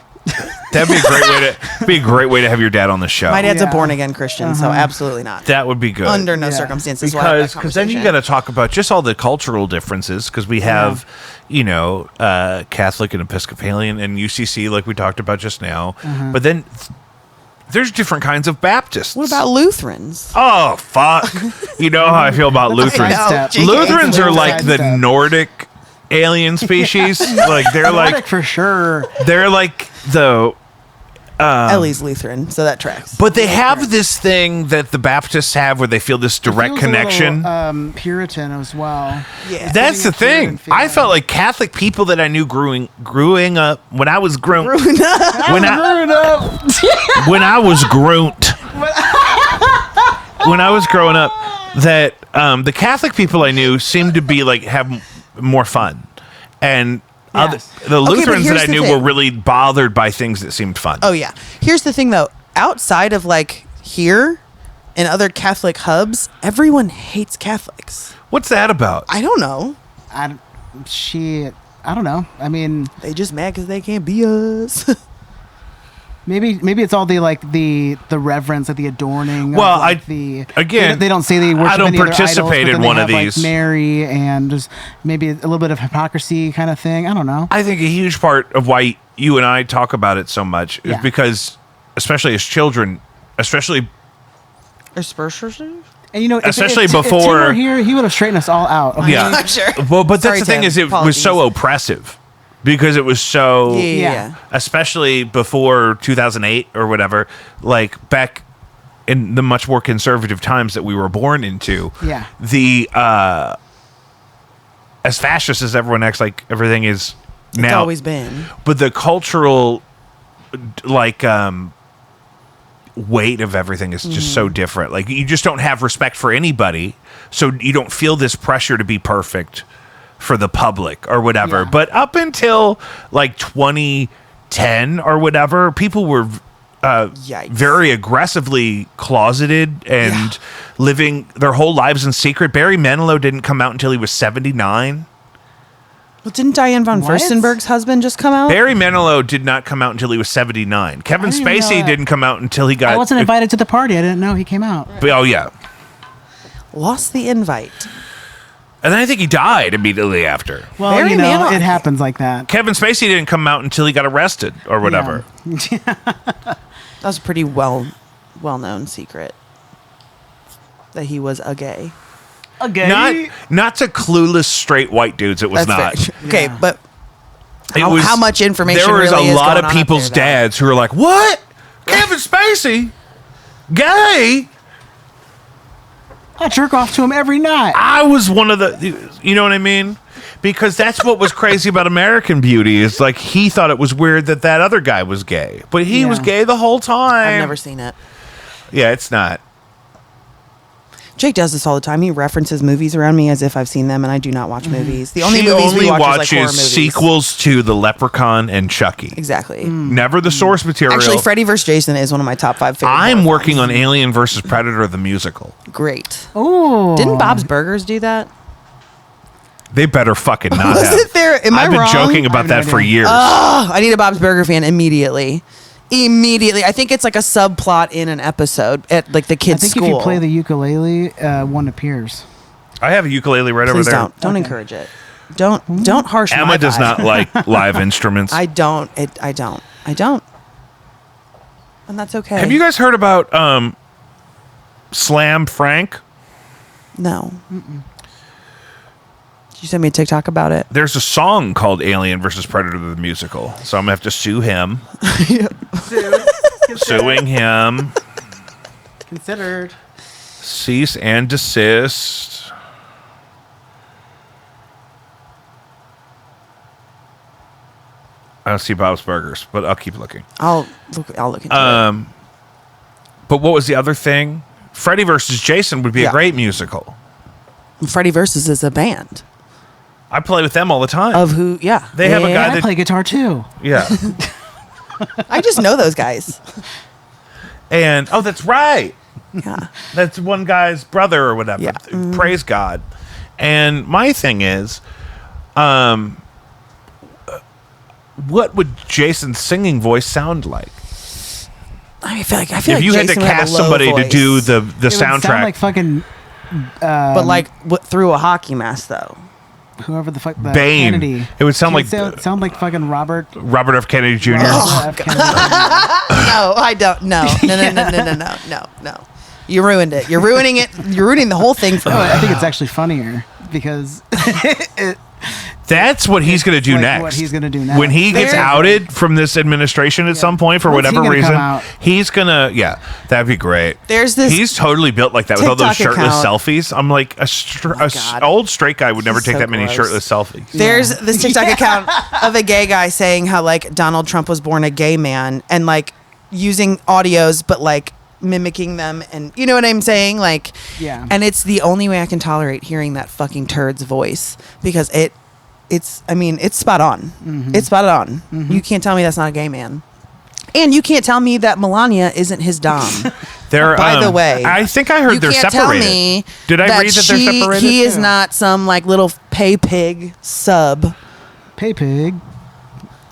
That'd be a great way to be a great way to have your dad on the show. My dad's Yeah. a born again Christian, so absolutely not. That would be good. Under no Yeah. circumstances. will I have that Because then you got conversation. to talk about just all the cultural differences because we have, Catholic and Episcopalian and UCC like we talked about just now. But then there's different kinds of Baptists. What about Lutherans? Oh, fuck. You know how I feel about Lutherans. know. Sidestep. Jake Lutherans hates are like the Sidestep. Nordic alien species. Like they're Nordic like for sure. they're like the Ellie's Lutheran, so that tracks. but they have this thing that the Baptists have where they feel this direct Feels a little, connection. Puritan as well. yeah, That's the Puritan thing. feeling. I felt like Catholic people that I knew growing up when I was grown when I was grown when I was growing up that the Catholic people I knew seemed to be like have more fun, and Yes. the but Lutherans that here's I the knew thing. were really bothered by things that seemed fun. Oh yeah. Here's the thing though. Outside of like here and other Catholic hubs, everyone hates Catholics. What's that about? I don't know. I don't know. I mean, They just mad because they can't be us. Maybe it's all the reverence, like the adorning. Well, of, they don't say they worship I don't any other participate idols, but in then one they of have, these. like Mary and just maybe a little bit of hypocrisy kind of thing. I don't know. I think a huge part of why you and I talk about it so much is because, especially as children, especially And especially before if Tim were here, he would have straightened us all out. Okay? Yeah, I'm sure. Well, but Sorry, that's the thing Tim. is, it was so oppressive because it was so, Yeah. especially before 2008 or whatever, like back in the much more conservative times that we were born into. Yeah. The as fascist as everyone acts like everything is now, It's always been. but the cultural weight of everything is just so different. Like, you just don't have respect for anybody, so you don't feel this pressure to be perfect for the public or whatever. Yeah. But up until like 2010 or whatever, people were Yikes. very aggressively closeted and living their whole lives in secret. Barry Manilow didn't come out until he was 79. Well, didn't Diane von What? Furstenberg's husband just come out? Barry Manilow did not come out until he was 79. Kevin I didn't even know Spacey that. didn't come out until he got... I wasn't invited to the party. I didn't know he came out. Oh, yeah. Lost the invite. And then I think he died immediately after. Well, Barry Manilow- it happens like that. Kevin Spacey didn't come out until he got arrested or whatever. That was a pretty well-known secret that he was a gay. Not to clueless straight white dudes. It was not. That's fair. Okay, Yeah. but It how, was- how much information There was really a is lot going of on people's up there, though? dads who were like, "What? Kevin Spacey, gay?" I jerk off to him every night. I was one of the. You know what I mean? Because that's what was crazy about American Beauty is like he thought it was weird that other guy was gay, but he was Yeah. gay the whole time. I've never seen it. Yeah, it's not. Jake does this all the time. He references movies around me as if I've seen them, and I do not watch movies. The only she movies only we watch watches is like horror movies. sequels to The Leprechaun and Chucky. Exactly. Never the source material. Actually, Freddy vs. Jason is one of my top 5 favorite. I'm horror working films. on Alien versus Predator the musical. Great. Oh, Didn't Bob's Burgers do that? They better fucking not Was have. it there? Am I I've been wrong? joking I about have no that for idea. years. Oh, I need a Bob's Burger fan immediately. I think it's like a subplot in an episode at like the I kids' think school. if you play the ukulele, one appears. I have a ukulele right over Please there. don't Okay. encourage it. Don't harsh my Emma does vibe. not like live instruments. I don't. I don't. And that's okay. Have you guys heard about Slam Frank? No. Did you send me a TikTok about it? There's a song called Alien versus Predator the musical, so I'm gonna have to sue him. Suing him. Considered. Cease and desist. I don't see Bob's Burgers, but I'll keep looking. I'll look into But what was the other thing? Freddy versus Jason would be a Yeah. great musical. it. Freddy Versus is a band I play with them all the time. of who? Yeah, They have a guy I that- play guitar too. Yeah. I just know those guys. And oh, that's right. Yeah. That's one guy's brother or whatever. Yeah. Praise God. And my thing is, what would Jason's singing voice sound like? I feel like If you had to Jason would have cast a low somebody to voice. do the It would soundtrack, sound like fucking but like through a hockey mask though. whoever the fuck the Bane. Kennedy. It would sound like sound like fucking Robert. Robert F. Kennedy Jr. F. Kennedy. No, I don't. No. No. You ruined it. You're ruining it. You're ruining the whole thing for me. No, I think it's actually funnier because That's what he's going to do like next. what he's gonna do next. When he gets There- outed from this administration at some point for When's he whatever gonna come reason, out? he's going to, yeah, that'd be great. There's this He's totally built like that with all those TikTok shirtless account. selfies. I'm like, God. old straight guy would never He's take so that many gross. shirtless selfies. There's this TikTok account of a gay guy saying how like Donald Trump was born a gay man and like using audios but like mimicking them and you know what I'm saying? Like Yeah. And it's the only way I can tolerate hearing that fucking turd's voice because it's spot on. It's spot on. You can't tell me that's not a gay man. And you can't tell me that Melania isn't his dom. They're, By the way, I think I heard you they're can't separated. tell me Did I that read that they're separated? He is Yeah. not some like little pay pig sub. Pay pig.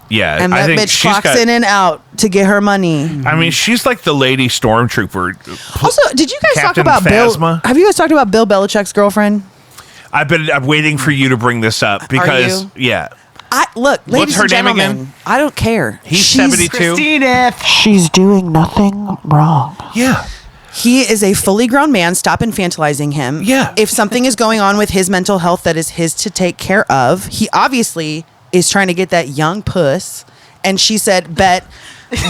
Yeah, And I that think bitch she's clocks got, in and out to get her money. I mean, she's like the lady stormtrooper. Also, did you guys Captain talk about Phasma? Have you guys talked about Bill Belichick's girlfriend? I'm waiting for you to bring this up because yeah, Look, ladies her and name gentlemen, again? I don't care. He's She's- 72. Christine F. She's doing nothing wrong. Yeah. He is a fully grown man. Stop infantilizing him. Yeah. If something is going on with his mental health that is his to take care of, he obviously is trying to get that young puss. And she said, bet,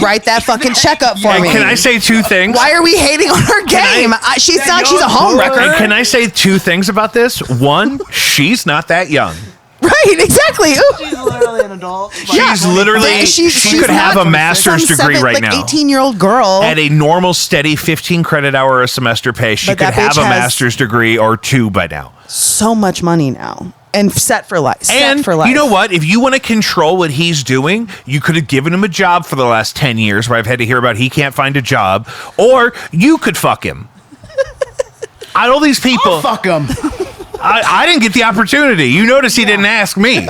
write that fucking check up for And me. can I say two things? Why are we hating on her game? She sounds like she's a homewrecker. And can I say two things about this? One, she's not that young. Right, exactly. Ooh. She's literally an adult. She's literally, she could have a master's degree right now. 18-year-old girl. At a normal, steady 15 credit hour a semester pace, she But could that have bitch a has- master's degree or two by now. So much money now. And set for life. And you know what? If you want to control what he's doing, you could have given him a job for the last 10 years where I've had to hear about he can't find a job. Or you could fuck him. All these people. Fuck them. I didn't get the opportunity. You notice he didn't ask me.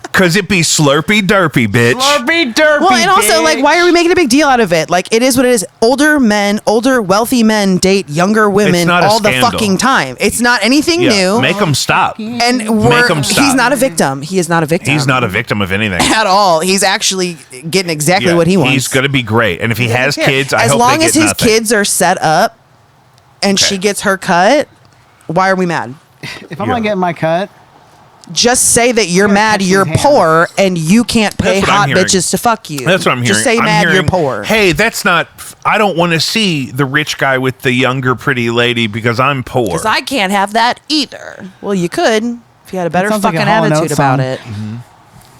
Because it be slurpy derpy, bitch. Slurpy derpy. Well, and also, like, why are we making a big deal out of it? Like, it is what it is. Older wealthy men date younger women not a all the scandal. fucking time. It's not anything new. Make him stop. and Make him stop. he's not a victim. He is not a victim. He's not a victim of anything. at all. He's actually getting exactly Yeah, what he wants. He's going to be great. And if he has kids, I as hope long they as get his nothing. kids are set up and she Okay. gets her cut, why are we mad? If I'm not getting my cut, Just say that you're Gotta mad, catch you're his poor, and you can't pay That's what I'm hot hearing. bitches to fuck you. That's what I'm hearing. Just say I'm mad, hearing, you're poor. Hey, that's not. I don't want to see the rich guy with the younger pretty lady because I'm poor. Because I can't have that either. Well, you could if you had a better sounds like fucking a Hall & attitude Oates about song. it.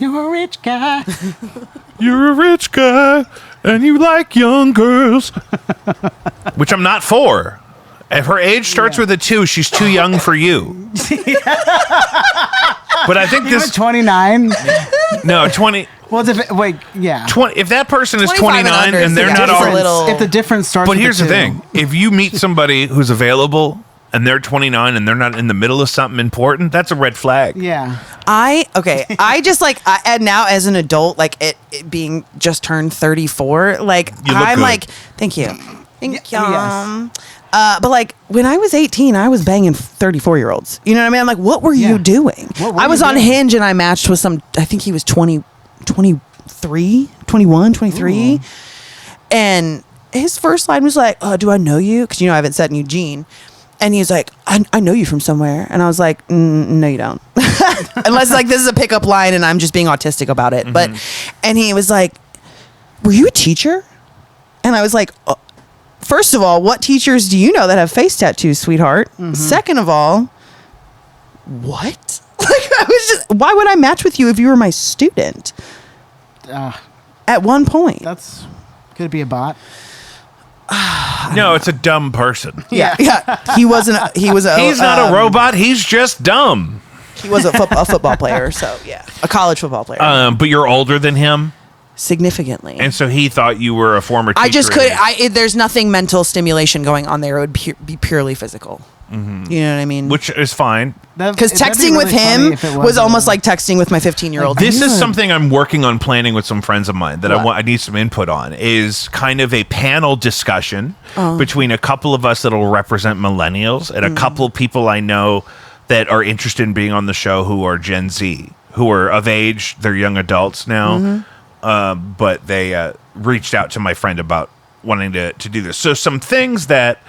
you're a rich guy. You're a rich guy and you like young girls, which I'm not for. If her age starts with a 2, she's too young for you. But I think You're this 29. no 20. Well, wait, yeah. 20 if that person is 25 and 29 under, and they're yeah, not just a already. little- If the difference starts But with here's a the 2. thing: if you meet somebody who's available and they're 29 and they're not in the middle of something important, that's a red flag. Yeah. I just like, and now as an adult, like it being just turned 34, like You look I'm good. like, thank you. Thank you. yes. But like when I was 18, I was banging 34-year-olds. You know what I mean? I'm like, what were Yeah. you doing? What were I was you on doing? Hinge and I matched with some, I think he was 23, 21, 23. And his first line was like, do I know you? Because, you know, I haven't said in Eugene. And he was like, I know you from somewhere. And I was like, no, you don't. Unless like this is a pickup line and I'm just being autistic about it. But, and he was like, were you a teacher? And I was like, first of all, what teachers do you know that have face tattoos, sweetheart? Second of all, what? Like, I was just, why would I match with you if you were my student? At one point. Could it be a bot? No, it's a dumb person. Yeah. He was a He's not a robot. He's just dumb. He was a football player. So yeah, a college football player. But you're older than him, Significantly. and so he thought you were a former teacher. I just could. There's nothing mental stimulation going on there. It would be purely physical. You know what I mean? which is fine. Because texting with him was almost like texting with my 15-year-old. This is something I'm working on planning with some friends of mine that I need some input on. Is kind of a panel discussion between a couple of us that'll represent millennials and a couple of people I know that are interested in being on the show who are Gen Z, who are of age. They're young adults now, but they reached out to my friend about wanting to do this. So some things that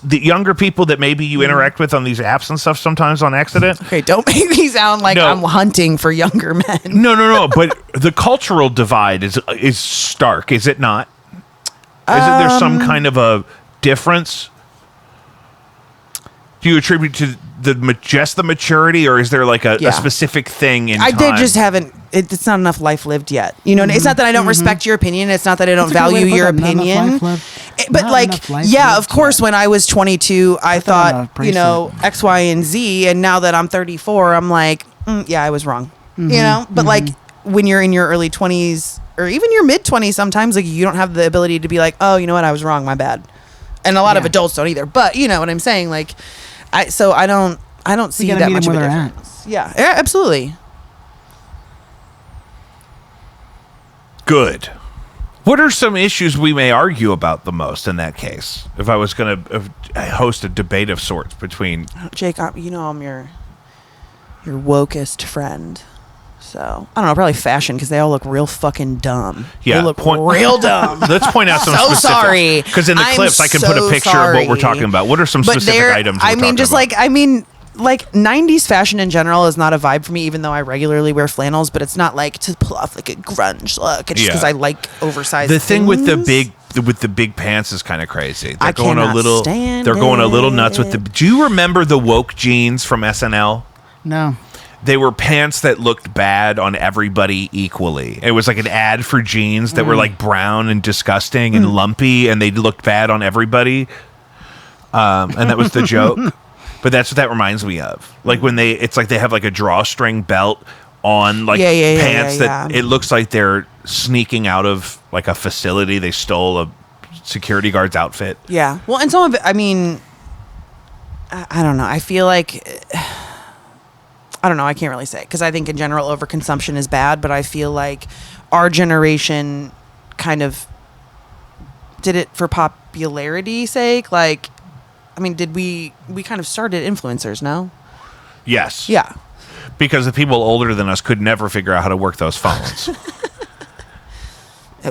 the younger people that maybe you interact with on these apps and stuff sometimes on accident. Okay, don't make me sound like No. I'm hunting for younger men. No. But the cultural divide is stark, is it not? Isn't there some kind of a difference? Do you attribute to just the maturity, or is there like a specific thing in time? I just haven't. It's not enough life lived yet. You know, it's not that I don't respect your opinion. It's not that I don't That's a good way value to put your that. Not enough opinion. life lived. But Not like, enough life yeah, lived of course, yet. when I was 22, I on a thought, you know, bracelet. X, Y, and Z. And now that I'm 34, I'm like, yeah, I was wrong. You know, but like when you're in your early 20s or even your mid 20s, sometimes like you don't have the ability to be like, oh, you know what, I was wrong, my bad. And a lot of Yeah. adults don't either. But you know what I'm saying? Like, I don't see gotta that meet much of them a where they're at. difference. Yeah, absolutely. Good. What are some issues we may argue about the most in that case? If I was going to host a debate of sorts between... Jake, I'm your wokest friend. So, I don't know, probably fashion, because they all look real fucking dumb. Yeah, they look real dumb. Let's point out some specifics. Sorry. Because in the clips, I can put a picture of what we're talking about. What are some specific items we're talking about? Like 90s fashion in general is not a vibe for me, even though I regularly wear flannels, but it's not like to pull off like a grunge look. It's just because I like oversized thing things. with the big pants is kind of crazy. They're going a little nuts with the... Do you remember the woke jeans from SNL? No. They were pants that looked bad on everybody equally. It was like an ad for jeans that were like brown and disgusting and lumpy, and they looked bad on everybody. And that was the joke. But that's what that reminds me of. Like when it's like they have like a drawstring belt on like pants that it looks like they're sneaking out of like a facility. They stole a security guard's outfit. Yeah. Well, and some of it, I mean, I don't know. I feel like... I don't know. I can't really say, because I think in general overconsumption is bad, but I feel like our generation kind of did it for popularity's sake. Like, I mean, we kind of started influencers, no? Yes. Yeah. Because the people older than us could never figure out how to work those phones.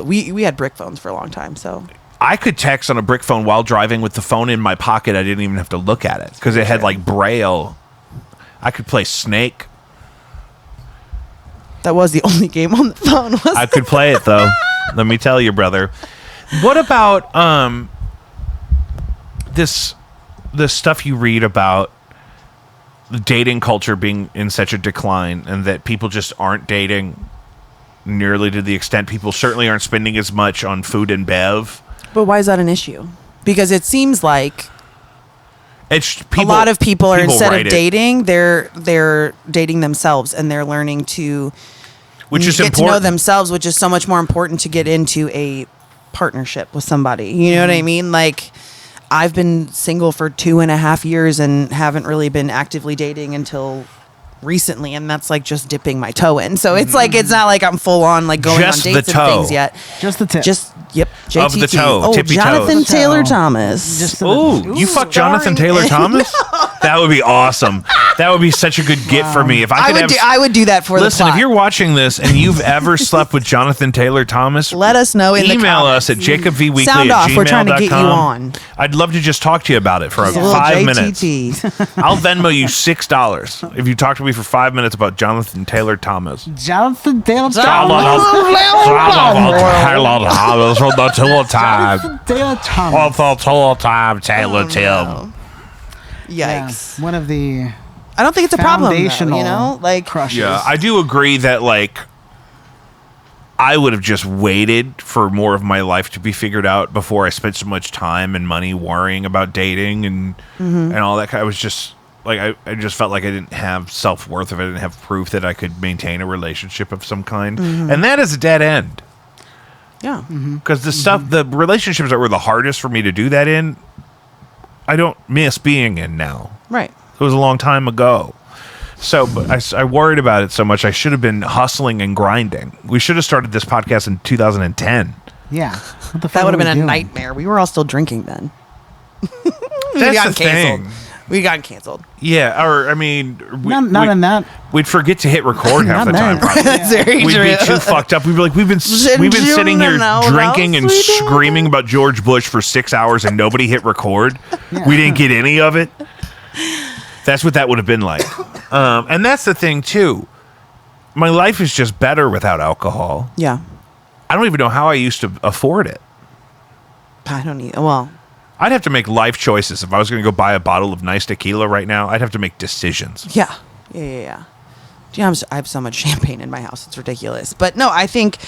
We had brick phones for a long time, so... I could text on a brick phone while driving with the phone in my pocket. I didn't even have to look at it because it had like Braille. I could play Snake. That was the only game on the phone, wasn't I could play it, though. Let me tell you, brother. What about the stuff you read about the dating culture being in such a decline, and that people just aren't dating nearly to the extent people certainly aren't spending as much on food and bev? But why is that an issue? Because it seems like a lot of people are, instead of dating, they're dating themselves, and they're learning to get to know themselves, which is so much more important to get into a partnership with somebody. You know what I mean? Like, I've been single for 2.5 years and haven't really been actively dating until recently, and that's like just dipping my toe in. So it's like, it's not like I'm full on like going just on dates and things yet. Just the tip. Yep. JTT. Of the toe. Oh, Tippy Jonathan toes. Taylor Thomas. Oh, you fuck Jonathan Taylor Thomas? That would be awesome. That would be such a good get for me. If I would do that for the Listen, if you're watching this and you've ever slept with Jonathan Taylor Thomas, let us know in the comments. Email us at jacobvweekly@gmail.com. Sound off. We're trying to get you on. I'd love to just talk to you about it for 5 minutes. I'll Venmo you $6 if you talk to me for 5 minutes about Jonathan Taylor Thomas. Jonathan Taylor Thomas. From the Tool Time. Taylor Thomas. On the Tool Time, Taylor Tim. No. Yikes. Yeah, one of the I don't think it's a problem, though, foundational you know? Like, crushes. Yeah, I do agree that, like, I would have just waited for more of my life to be figured out before I spent so much time and money worrying about dating and all that. I was just, like, I just felt like I didn't have self-worth if I didn't have proof that I could maintain a relationship of some kind. And that is a dead end. yeah. Because the relationships that were the hardest for me to do that in, I don't miss being in now. Right. It was a long time ago. So but I worried about it so much. I should have been hustling and grinding. We should have started this podcast in 2010. Yeah. What the fuck That would have were been we a doing? nightmare. We were all still drinking then. That's the thing. We got canceled. Yeah, or I mean, Not in that. we'd forget to hit record half the time. Probably. That's very We'd true. be too fucked up. We'd be like, we've been sitting here drinking and screaming about George Bush for 6 hours and nobody hit record. Yeah. We didn't get any of it. That's what that would have been like. And that's the thing too. My life is just better without alcohol. Yeah. I don't even know how I used to afford it. I don't need. Well, I'd have to make life choices. If I was going to go buy a bottle of nice tequila right now, I'd have to make decisions. yeah. Yeah. Do you know, I have so much champagne in my house. It's ridiculous. But no, I think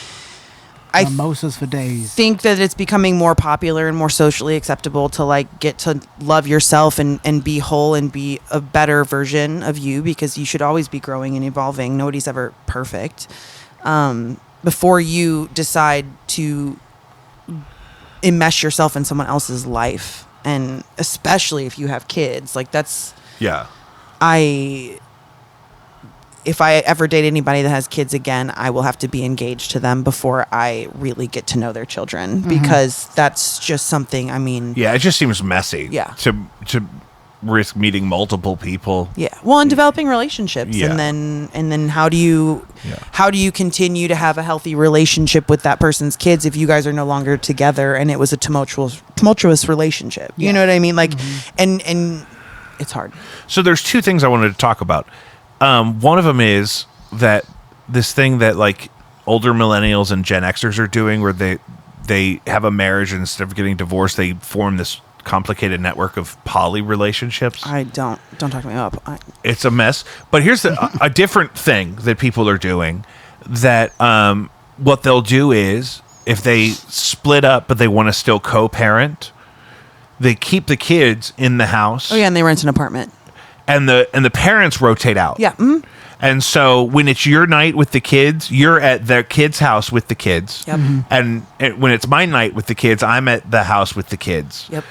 Mimosas for days. think that it's becoming more popular and more socially acceptable to like get to love yourself and be whole and be a better version of you, because you should always be growing and evolving. Nobody's ever perfect. Before you decide to enmesh yourself in someone else's life, and especially if you have kids, like that's Yeah. if I ever date anybody that has kids again, I will have to be engaged to them before I really get to know their children, because that's just something, I mean. Yeah, it just seems messy. Yeah. To risk meeting multiple people. Yeah. Well, and developing relationships. Yeah. And then how do you continue to have a healthy relationship with that person's kids if you guys are no longer together and it was a tumultuous relationship? You know what I mean? Like, and it's hard. So there's two things I wanted to talk about. One of them is that this thing that like older millennials and Gen Xers are doing, where they have a marriage and instead of getting divorced, they form this complicated network of poly relationships. Don't talk me up. It's a mess. But here's a different thing that people are doing. That what they'll do is, if they split up but they want to still co-parent, they keep the kids in the house. Oh yeah, and they rent an apartment. And the parents rotate out. Yeah. Mm-hmm. And so when it's your night with the kids, you're at their kids' house with the kids. Yep. And when it's my night with the kids, I'm at the house with the kids. Yep.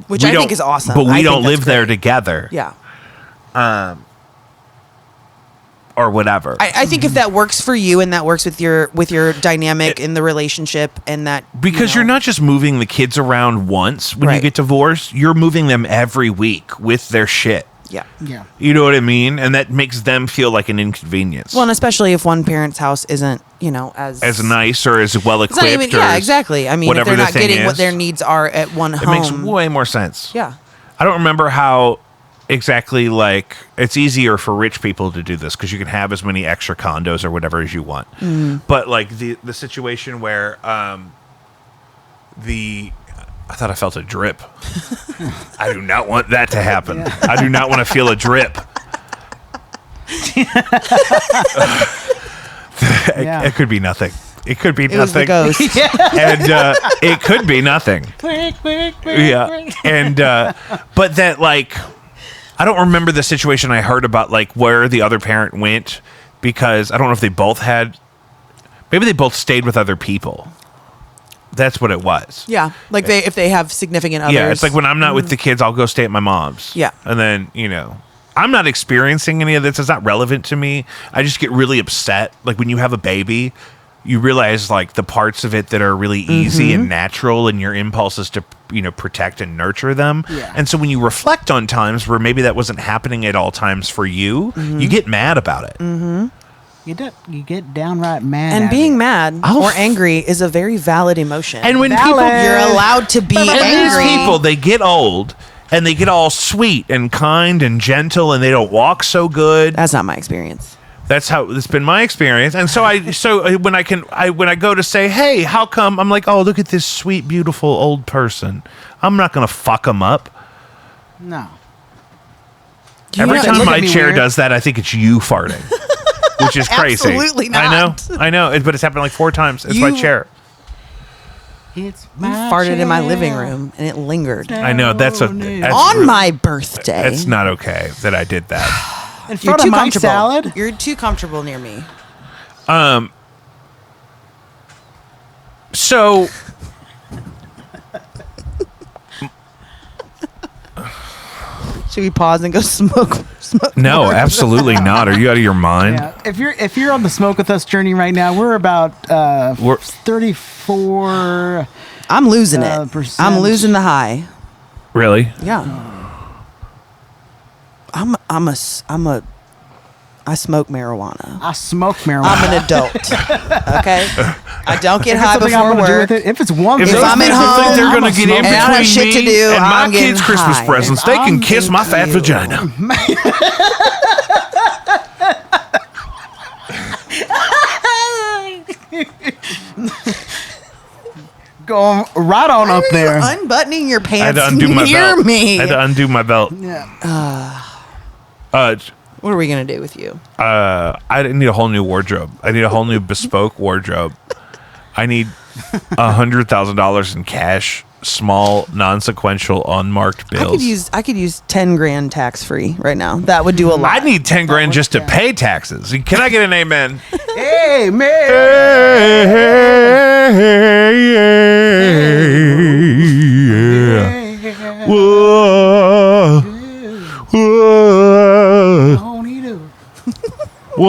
Which I think is awesome. But we I don't think live that's there great. together. Yeah. Or whatever. I think if that works for you and that works with your dynamic in the relationship, and that because you're not just moving the kids around once when you get divorced, you're moving them every week with their shit. Yeah. Yeah. You know what I mean? And that makes them feel like an inconvenience. Well, and especially if one parent's house isn't, as nice or as well equipped. Yeah, exactly. I mean, if they're not getting what their needs are at one home. It makes way more sense. Yeah. I don't remember how exactly, like, it's easier for rich people to do this because you can have as many extra condos or whatever as you want. But like the situation where I thought I felt a drip. I do not want that to happen. Yeah. I do not want to feel a drip. It could be nothing. It could be nothing. Was the ghost. And it could be nothing. Yeah. And but that, like, I don't remember the situation I heard about, like, where the other parent went, because I don't know if they both had, maybe they both stayed with other people. That's what it was. Yeah, like if they have significant others. Yeah, it's like when I'm not with the kids, I'll go stay at my mom's. Yeah. And then, I'm not experiencing any of this. It's not relevant to me. I just get really upset. Like when you have a baby, you realize like the parts of it that are really easy and natural, and your impulse is to, protect and nurture them. Yeah. And so when you reflect on times where maybe that wasn't happening at all times for you, you get mad about it. Mm-hmm. You get downright mad. And being mad or angry is a very valid emotion. And when you're allowed to be angry. These people, they get old and they get all sweet and kind and gentle, and they don't walk so good. That's not my experience. That's how it's been my experience. And so when I go to say, hey, how come? I'm like, oh, look at this sweet, beautiful old person. I'm not going to fuck them up. No. Every time my chair does that, I think it's you farting. Which is crazy. Absolutely not. I know. But it's happened like 4 times. It's my chair. It's you farted in my living room and it lingered. I know. That's on my birthday. It's not okay that I did that. In front of my salad? You're too comfortable near me. So... Should we pause and go smoke? No, absolutely not. Are you out of your mind? Yeah. If you're on the Smoke With Us journey right now, we're about 34. I'm losing it. I'm losing the high. Really? Yeah. I smoke marijuana. I smoke marijuana. I'm an adult. Okay? I don't get high before work. If it's one if thing, I'm at home, think they're going to get in between I don't have shit me to do, and my I'm kids' Christmas high. presents. They can kiss my fat vagina. Going right on up there. Unbuttoning your I had pants to undo my near belt. me. I had to undo my belt. Yeah. What are we going to do with you? I need a whole new wardrobe. I need a whole new bespoke wardrobe. I need $100,000 in cash, small, non-sequential, unmarked bills. I could use 10 grand tax free right now. That would do a lot. I need 10 grand just to pay taxes. Can I get an amen? Hey, man. Yeah. Whoa. Whoa. Don't he do?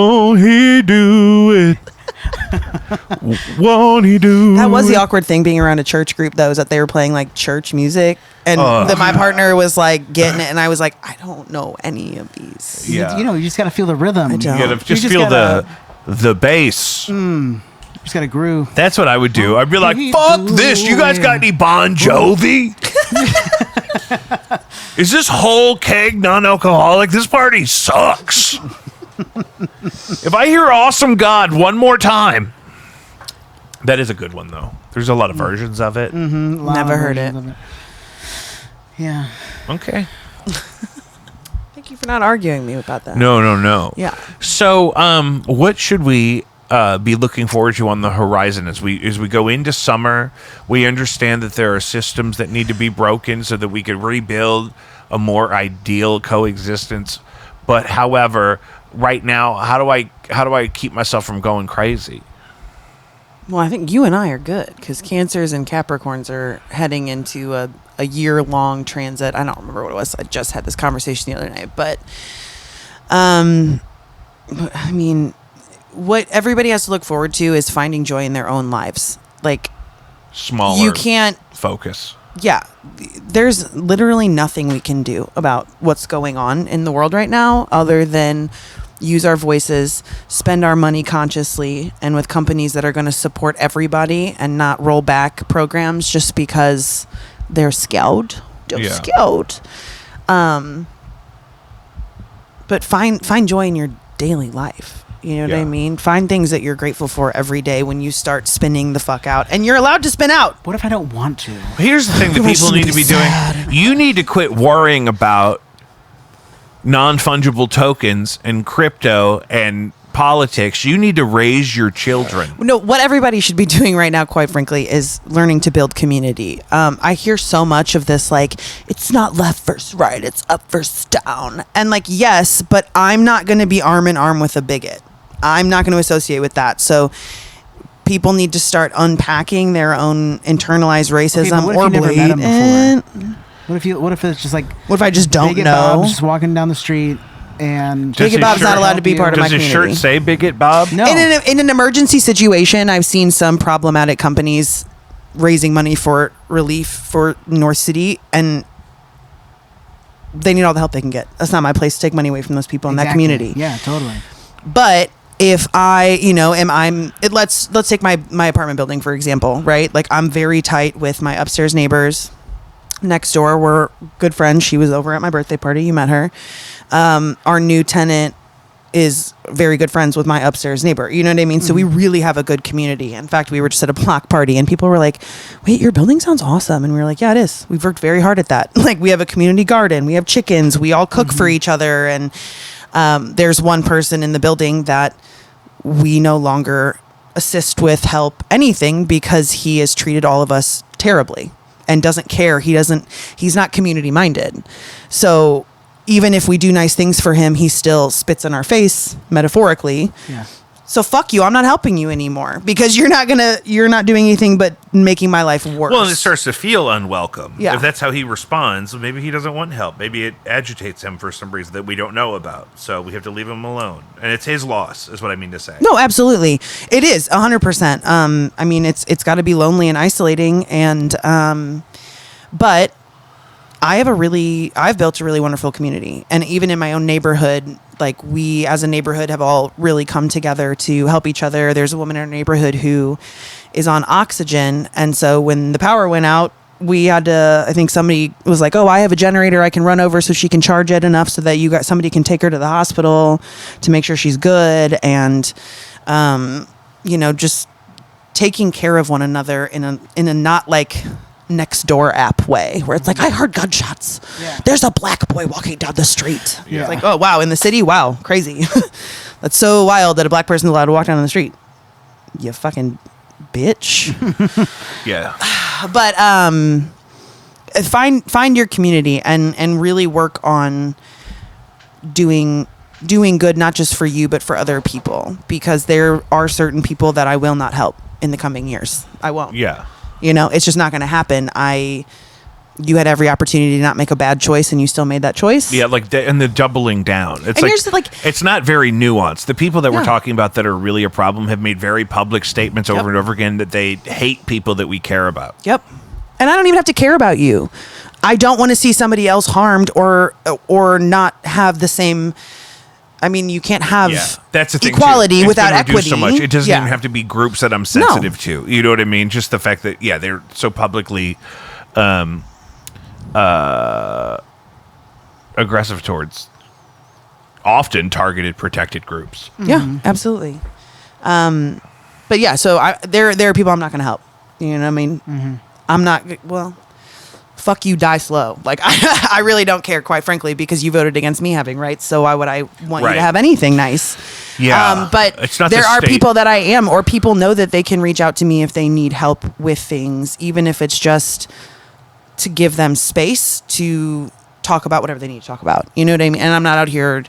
Won't he do it? Won't he do That was it? the awkward thing being around a church group, though, is that they were playing like church music, and my partner was like getting it, and I was like, I don't know any of these. Yeah. You just got to feel the rhythm. I don't. You gotta just You feel gotta- the bass. You just got to groove. That's what I would do. I'd be like, He fuck do this. You guys got it. any Bon Jovi? Is this whole keg non-alcoholic? This party sucks. If I hear Awesome God one more time. That is a good one, though. There's a lot of versions of it. A lot Never of heard versions it. of Yeah. Okay. Thank you for not arguing me about that. No. Yeah. So, what should we be looking forward to on the horizon as we go into summer? We understand that there are systems that need to be broken so that we could rebuild a more ideal coexistence. But, however, right now, how do I keep myself from going crazy? Well, I think you and I are good because Cancers and Capricorns are heading into a year-long transit. I don't remember what it was. I just had this conversation the other night. But, I mean, what everybody has to look forward to is finding joy in their own lives. Like, Smaller you can't... focus. Yeah, there's literally nothing we can do about what's going on in the world right now other than use our voices, spend our money consciously, and with companies that are going to support everybody and not roll back programs just because they're scared. They're scared. But find joy in your daily life. You know what I mean? Find things that you're grateful for every day when you start spinning the fuck out. And you're allowed to spin out. What if I don't want to? Here's the thing that people need to be doing. You need to quit worrying about non-fungible tokens and crypto and politics. You need to raise your children. No, what everybody should be doing right now, quite frankly, is learning to build community. I hear so much of this, like, it's not left versus right, it's up versus down. And, like, yes, but I'm not going to be arm in arm with a bigot. I'm not going to associate with that. So people need to start unpacking their own internalized racism but or what if you never met him blatant. before? What if it's just like What if I just don't Bigot know? Bob's just walking down the street and Does Bigot his Bob's shirt not allowed to be part of my Does his community. shirt say Bigot Bob? No. In an emergency situation, I've seen some problematic companies raising money for relief for North City, and they need all the help they can get. That's not my place to take money away from those people in that Exactly. community. Yeah, totally. But if I, let's take my apartment building, for example, right? Like, I'm very tight with my upstairs neighbors. Next door, we're good friends. She was over at my birthday party. You met her. Our new tenant is very good friends with my upstairs neighbor. You know what I mean? So we really have a good community. In fact, we were just at a block party and people were like, wait, your building sounds awesome. And we were like, yeah, it is. We've worked very hard at that. Like, we have a community garden. We have chickens. We all cook for each other. And there's one person in the building that we no longer assist with, help, anything, because he has treated all of us terribly and doesn't care. He's not community minded. So even if we do nice things for him, he still spits in our face, metaphorically. Yeah. So fuck you. I'm not helping you anymore because you're not doing anything but making my life worse. Well, and it starts to feel unwelcome. Yeah. If that's how he responds, maybe he doesn't want help. Maybe it agitates him for some reason that we don't know about. So we have to leave him alone. And it's his loss, is what I mean to say. No, absolutely. It is 100%. I mean, it's got to be lonely and isolating. And, but I've built a really wonderful community. And even in my own neighborhood, like, we as a neighborhood have all really come together to help each other. There's a woman in our neighborhood who is on oxygen. And so when the power went out, we had to, I think somebody was like, oh, I have a generator I can run over so she can charge it enough so that somebody can take her to the hospital to make sure she's good. And, just taking care of one another in a not like next door app way where it's like, I heard gunshots. Yeah. There's a black boy walking down the street. Yeah. It's like, oh, wow. In the city. Wow. Crazy. That's so wild that a black person is allowed to walk down the street. You fucking bitch. Yeah. But find your community and really work on doing good, not just for you, but for other people, because there are certain people that I will not help in the coming years. I won't. Yeah. It's just not going to happen. you had every opportunity to not make a bad choice and you still made that choice. Yeah, like and the doubling down. It's And you're just like- it's not very nuanced. The people that we're Yeah. talking about that are really a problem have made very public statements over Yep. and over again that they hate people that we care about. Yep. And I don't even have to care about you. I don't want to see somebody else harmed or not have the same. I mean, you can't have That's the thing, equality too. It's without been reduced equity. so much. It doesn't Yeah. even have to be groups that I'm sensitive to. You know what I mean? Just the fact that they're so publicly aggressive towards often targeted protected groups. Yeah, absolutely. But yeah, so there are people I'm not going to help. You know what I mean? I'm not. Well, fuck you, die slow. Like I really don't care, quite frankly, because you voted against me having rights. So why would I want you Right. to have anything nice? Yeah, but it's not there the are state. people that I am, or people know that they can reach out to me if they need help with things, even if it's just to give them space to talk about whatever they need to talk about. You know what I mean? And I'm not out here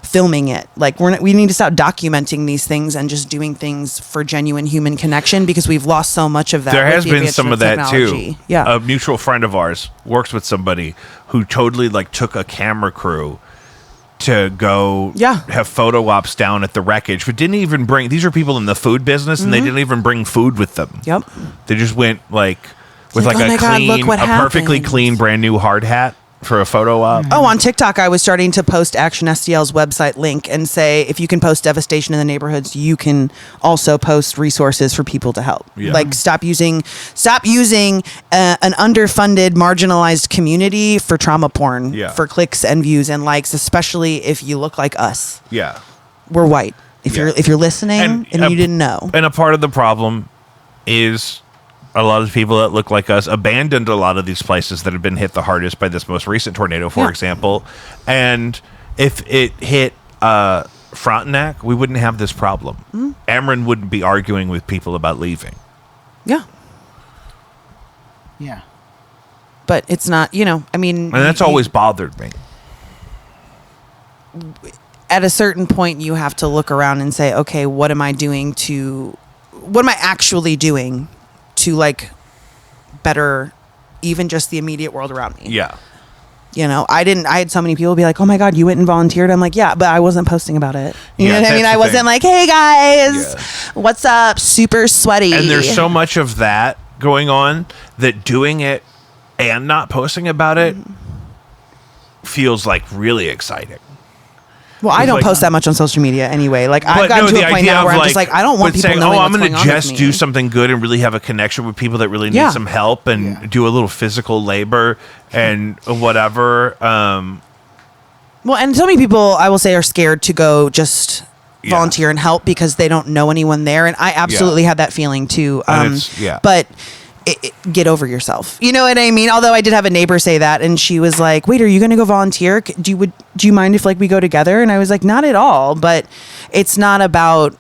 filming it. Like we need to stop documenting these things and just doing things for genuine human connection, because we've lost so much of that. There with has the been some of advancement that technology. too. Yeah. A mutual friend of ours works with somebody who totally like took a camera crew to go have photo ops down at the wreckage, but didn't even bring. These are people in the food business, and they didn't even bring food with them. Yep. They just went like with like oh my a God, look clean, what a perfectly happened. clean, brand new hard hat for a photo op. Oh, on TikTok, I was starting to post Action STL's website link and say, if you can post devastation in the neighborhoods, you can also post resources for people to help. Yeah. Like stop using an underfunded, marginalized community for trauma porn, for clicks and views and likes, especially if you look like us. Yeah. We're white. If you're listening and you didn't know. And a part of the problem is a lot of people that look like us abandoned a lot of these places that have been hit the hardest by this most recent tornado, for example. And if it hit Frontenac, we wouldn't have this problem. Ameren wouldn't be arguing with people about leaving. Yeah. Yeah. But it's not, I mean. And that's always bothered me. At a certain point, you have to look around and say, okay, what am I actually doing to like better even just the immediate world around me? Yeah. I had so many people be like, oh my God, you went and volunteered. I'm like, yeah, but I wasn't posting about it. You know what I mean? I wasn't like, hey guys, what's up? Super sweaty. And there's so much of that going on that doing it and not posting about it feels like really exciting. Well, I don't post that much on social media anyway. Like I've gotten to a point now where I'm just like, I don't want people knowing I'm what's going going to on just with me. do something good and really have a connection with people that really need some help and do a little physical labor and whatever. Well, and so many people, I will say, are scared to go just volunteer and help because they don't know anyone there. And I absolutely had that feeling too. But get over yourself. You know what I mean? Although I did have a neighbor say that, and she was like, wait, are you going to go volunteer? Do you mind if like we go together? And I was like, not at all. But it's not about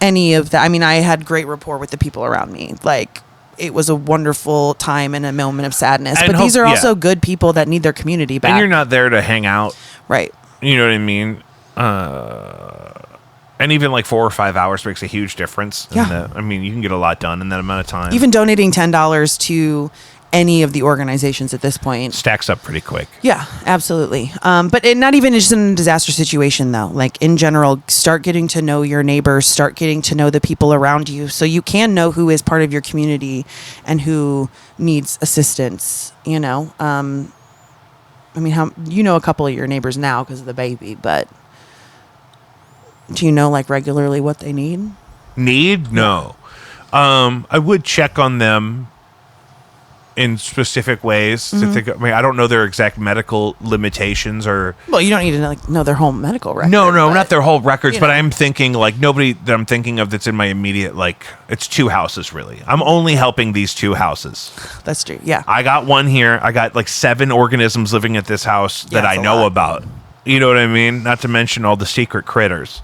any of that. I mean, I had great rapport with the people around me. Like, it was a wonderful time and a moment of sadness. And but these are also good people that need their community back. And you're not there to hang out. Right. You know what I mean? And even like 4 or 5 hours makes a huge difference. Yeah. I mean, you can get a lot done in that amount of time. Even donating $10 to any of the organizations at this point stacks up pretty quick. Yeah, absolutely. But not even just in a disaster situation, though. Like in general, start getting to know your neighbors, start getting to know the people around you, so you can know who is part of your community and who needs assistance. I mean, a couple of your neighbors now because of the baby, but do you know like regularly what they need? No. I would check on them in specific ways. I don't know their exact medical limitations or. Well, you don't need to know their whole medical record. No, not their whole records. But I'm thinking like nobody that I'm thinking of that's in my immediate it's 2 houses really. I'm only helping these 2 houses. That's true. Yeah. I got one here. I got like 7 organisms living at this house that I know lot. about. You know what I mean? Not to mention all the secret critters.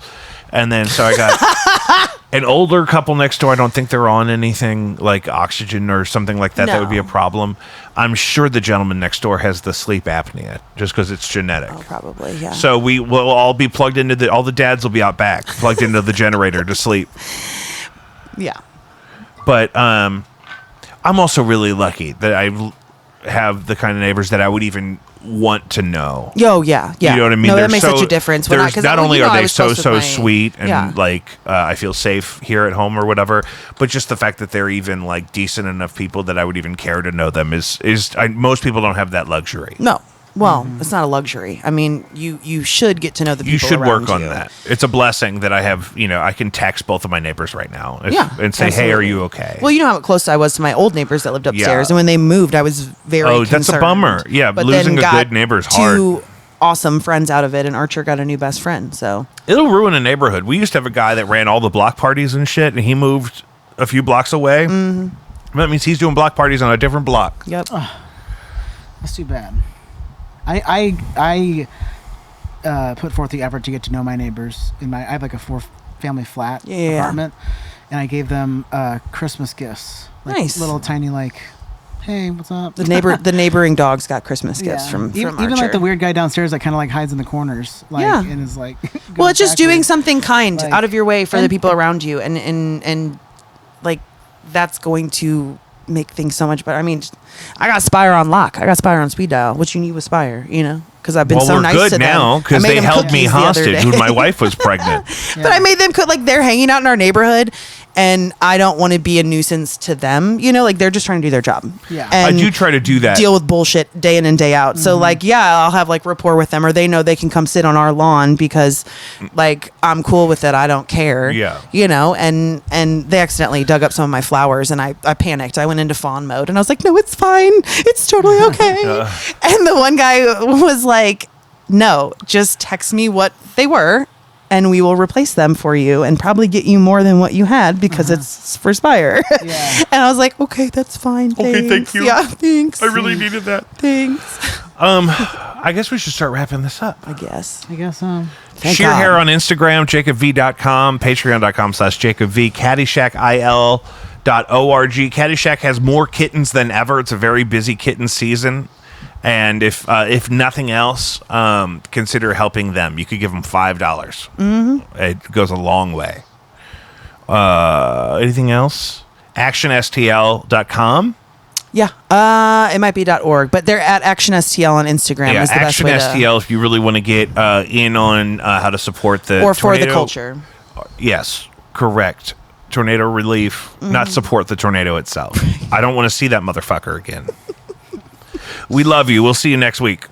And then so I got an older couple next door. I don't think they're on anything like oxygen or something like that. No. That would be a problem. I'm sure the gentleman next door has the sleep apnea just because it's genetic. Oh, probably, yeah. So we will all be plugged into all the dads will be out back, plugged into the generator to sleep. Yeah. But I'm also really lucky that have the kind of neighbors that I would even want to know. Oh yeah. You know what I mean? No, that makes such a difference. Not only are they so sweet and Yeah. like I feel safe here at home or whatever, but just the fact that they're even like decent enough people that I would even care to know them is most people don't have that luxury. No. Well, it's not a luxury. I mean, you should get to know the people You should around work on you. that. It's a blessing that I have, I can text both of my neighbors right now and say, hey, are absolutely. you okay? Well, you know how close I was to my old neighbors that lived upstairs, and when they moved, I was very that's a concerned. bummer. Yeah, but losing then a got good neighbor is hard. Two awesome friends out of it, and Archer got a new best friend. So It'll ruin a neighborhood. We used to have a guy that ran all the block parties and shit, and he moved a few blocks away. Mm-hmm. That means he's doing block parties on a different block. yep. That's too bad. I put forth the effort to get to know my neighbors. I have like a 4-family flat apartment, and I gave them Christmas gifts. Like Nice. Little tiny hey, what's up? The neighboring dogs got Christmas gifts from even Archer. like the weird guy downstairs that kind of like hides in the corners, and is like. Well, it's just doing backwards. something kind Like- out of your way for the and- people around you, and like that's going to make things so much better. I mean, I got Spire on lock. I got Spire on speed dial. What you need with Spire, because I've been Well, so we're nice good to them. now I because made they them held me cookies the other hostage day. when my wife was pregnant. But I made them cook, like they're hanging out in our neighborhood, and I don't want to be a nuisance to them. Like they're just trying to do their job. Yeah. I And do try to do that. deal with bullshit day in and day out. So like, I'll have like rapport with them, or they know they can come sit on our lawn because like I'm cool with it. I don't care. Yeah. And they accidentally dug up some of my flowers, and I panicked. I went into fawn mode, and I was like, no, it's fine. It's totally okay. And the one guy was like, no, just text me what they were, and we will replace them for you and probably get you more than what you had because it's for Spire. Yeah. And I was like, okay, that's fine. Okay, thank thanks. you. Yeah, thanks. I really needed that. Thanks. I guess we should start wrapping this up. I guess. I guess so. Thank Sheer God. Hair on Instagram, jacobv.com, patreon.com/jacobv, caddyshackil.org. Caddyshack has more kittens than ever. It's a very busy kitten season. And if nothing else, consider helping them. You could give them $5. Mm-hmm. It goes a long way. Anything else? ActionSTL.com. Yeah. It might be .org, but they're at ActionSTL on Instagram. Yeah, is the best way to, ActionSTL if you really want to get in on how to support the or for the tornado. culture. Yes, correct. Tornado relief, not support the tornado itself. I don't want to see that motherfucker again. We love you. We'll see you next week.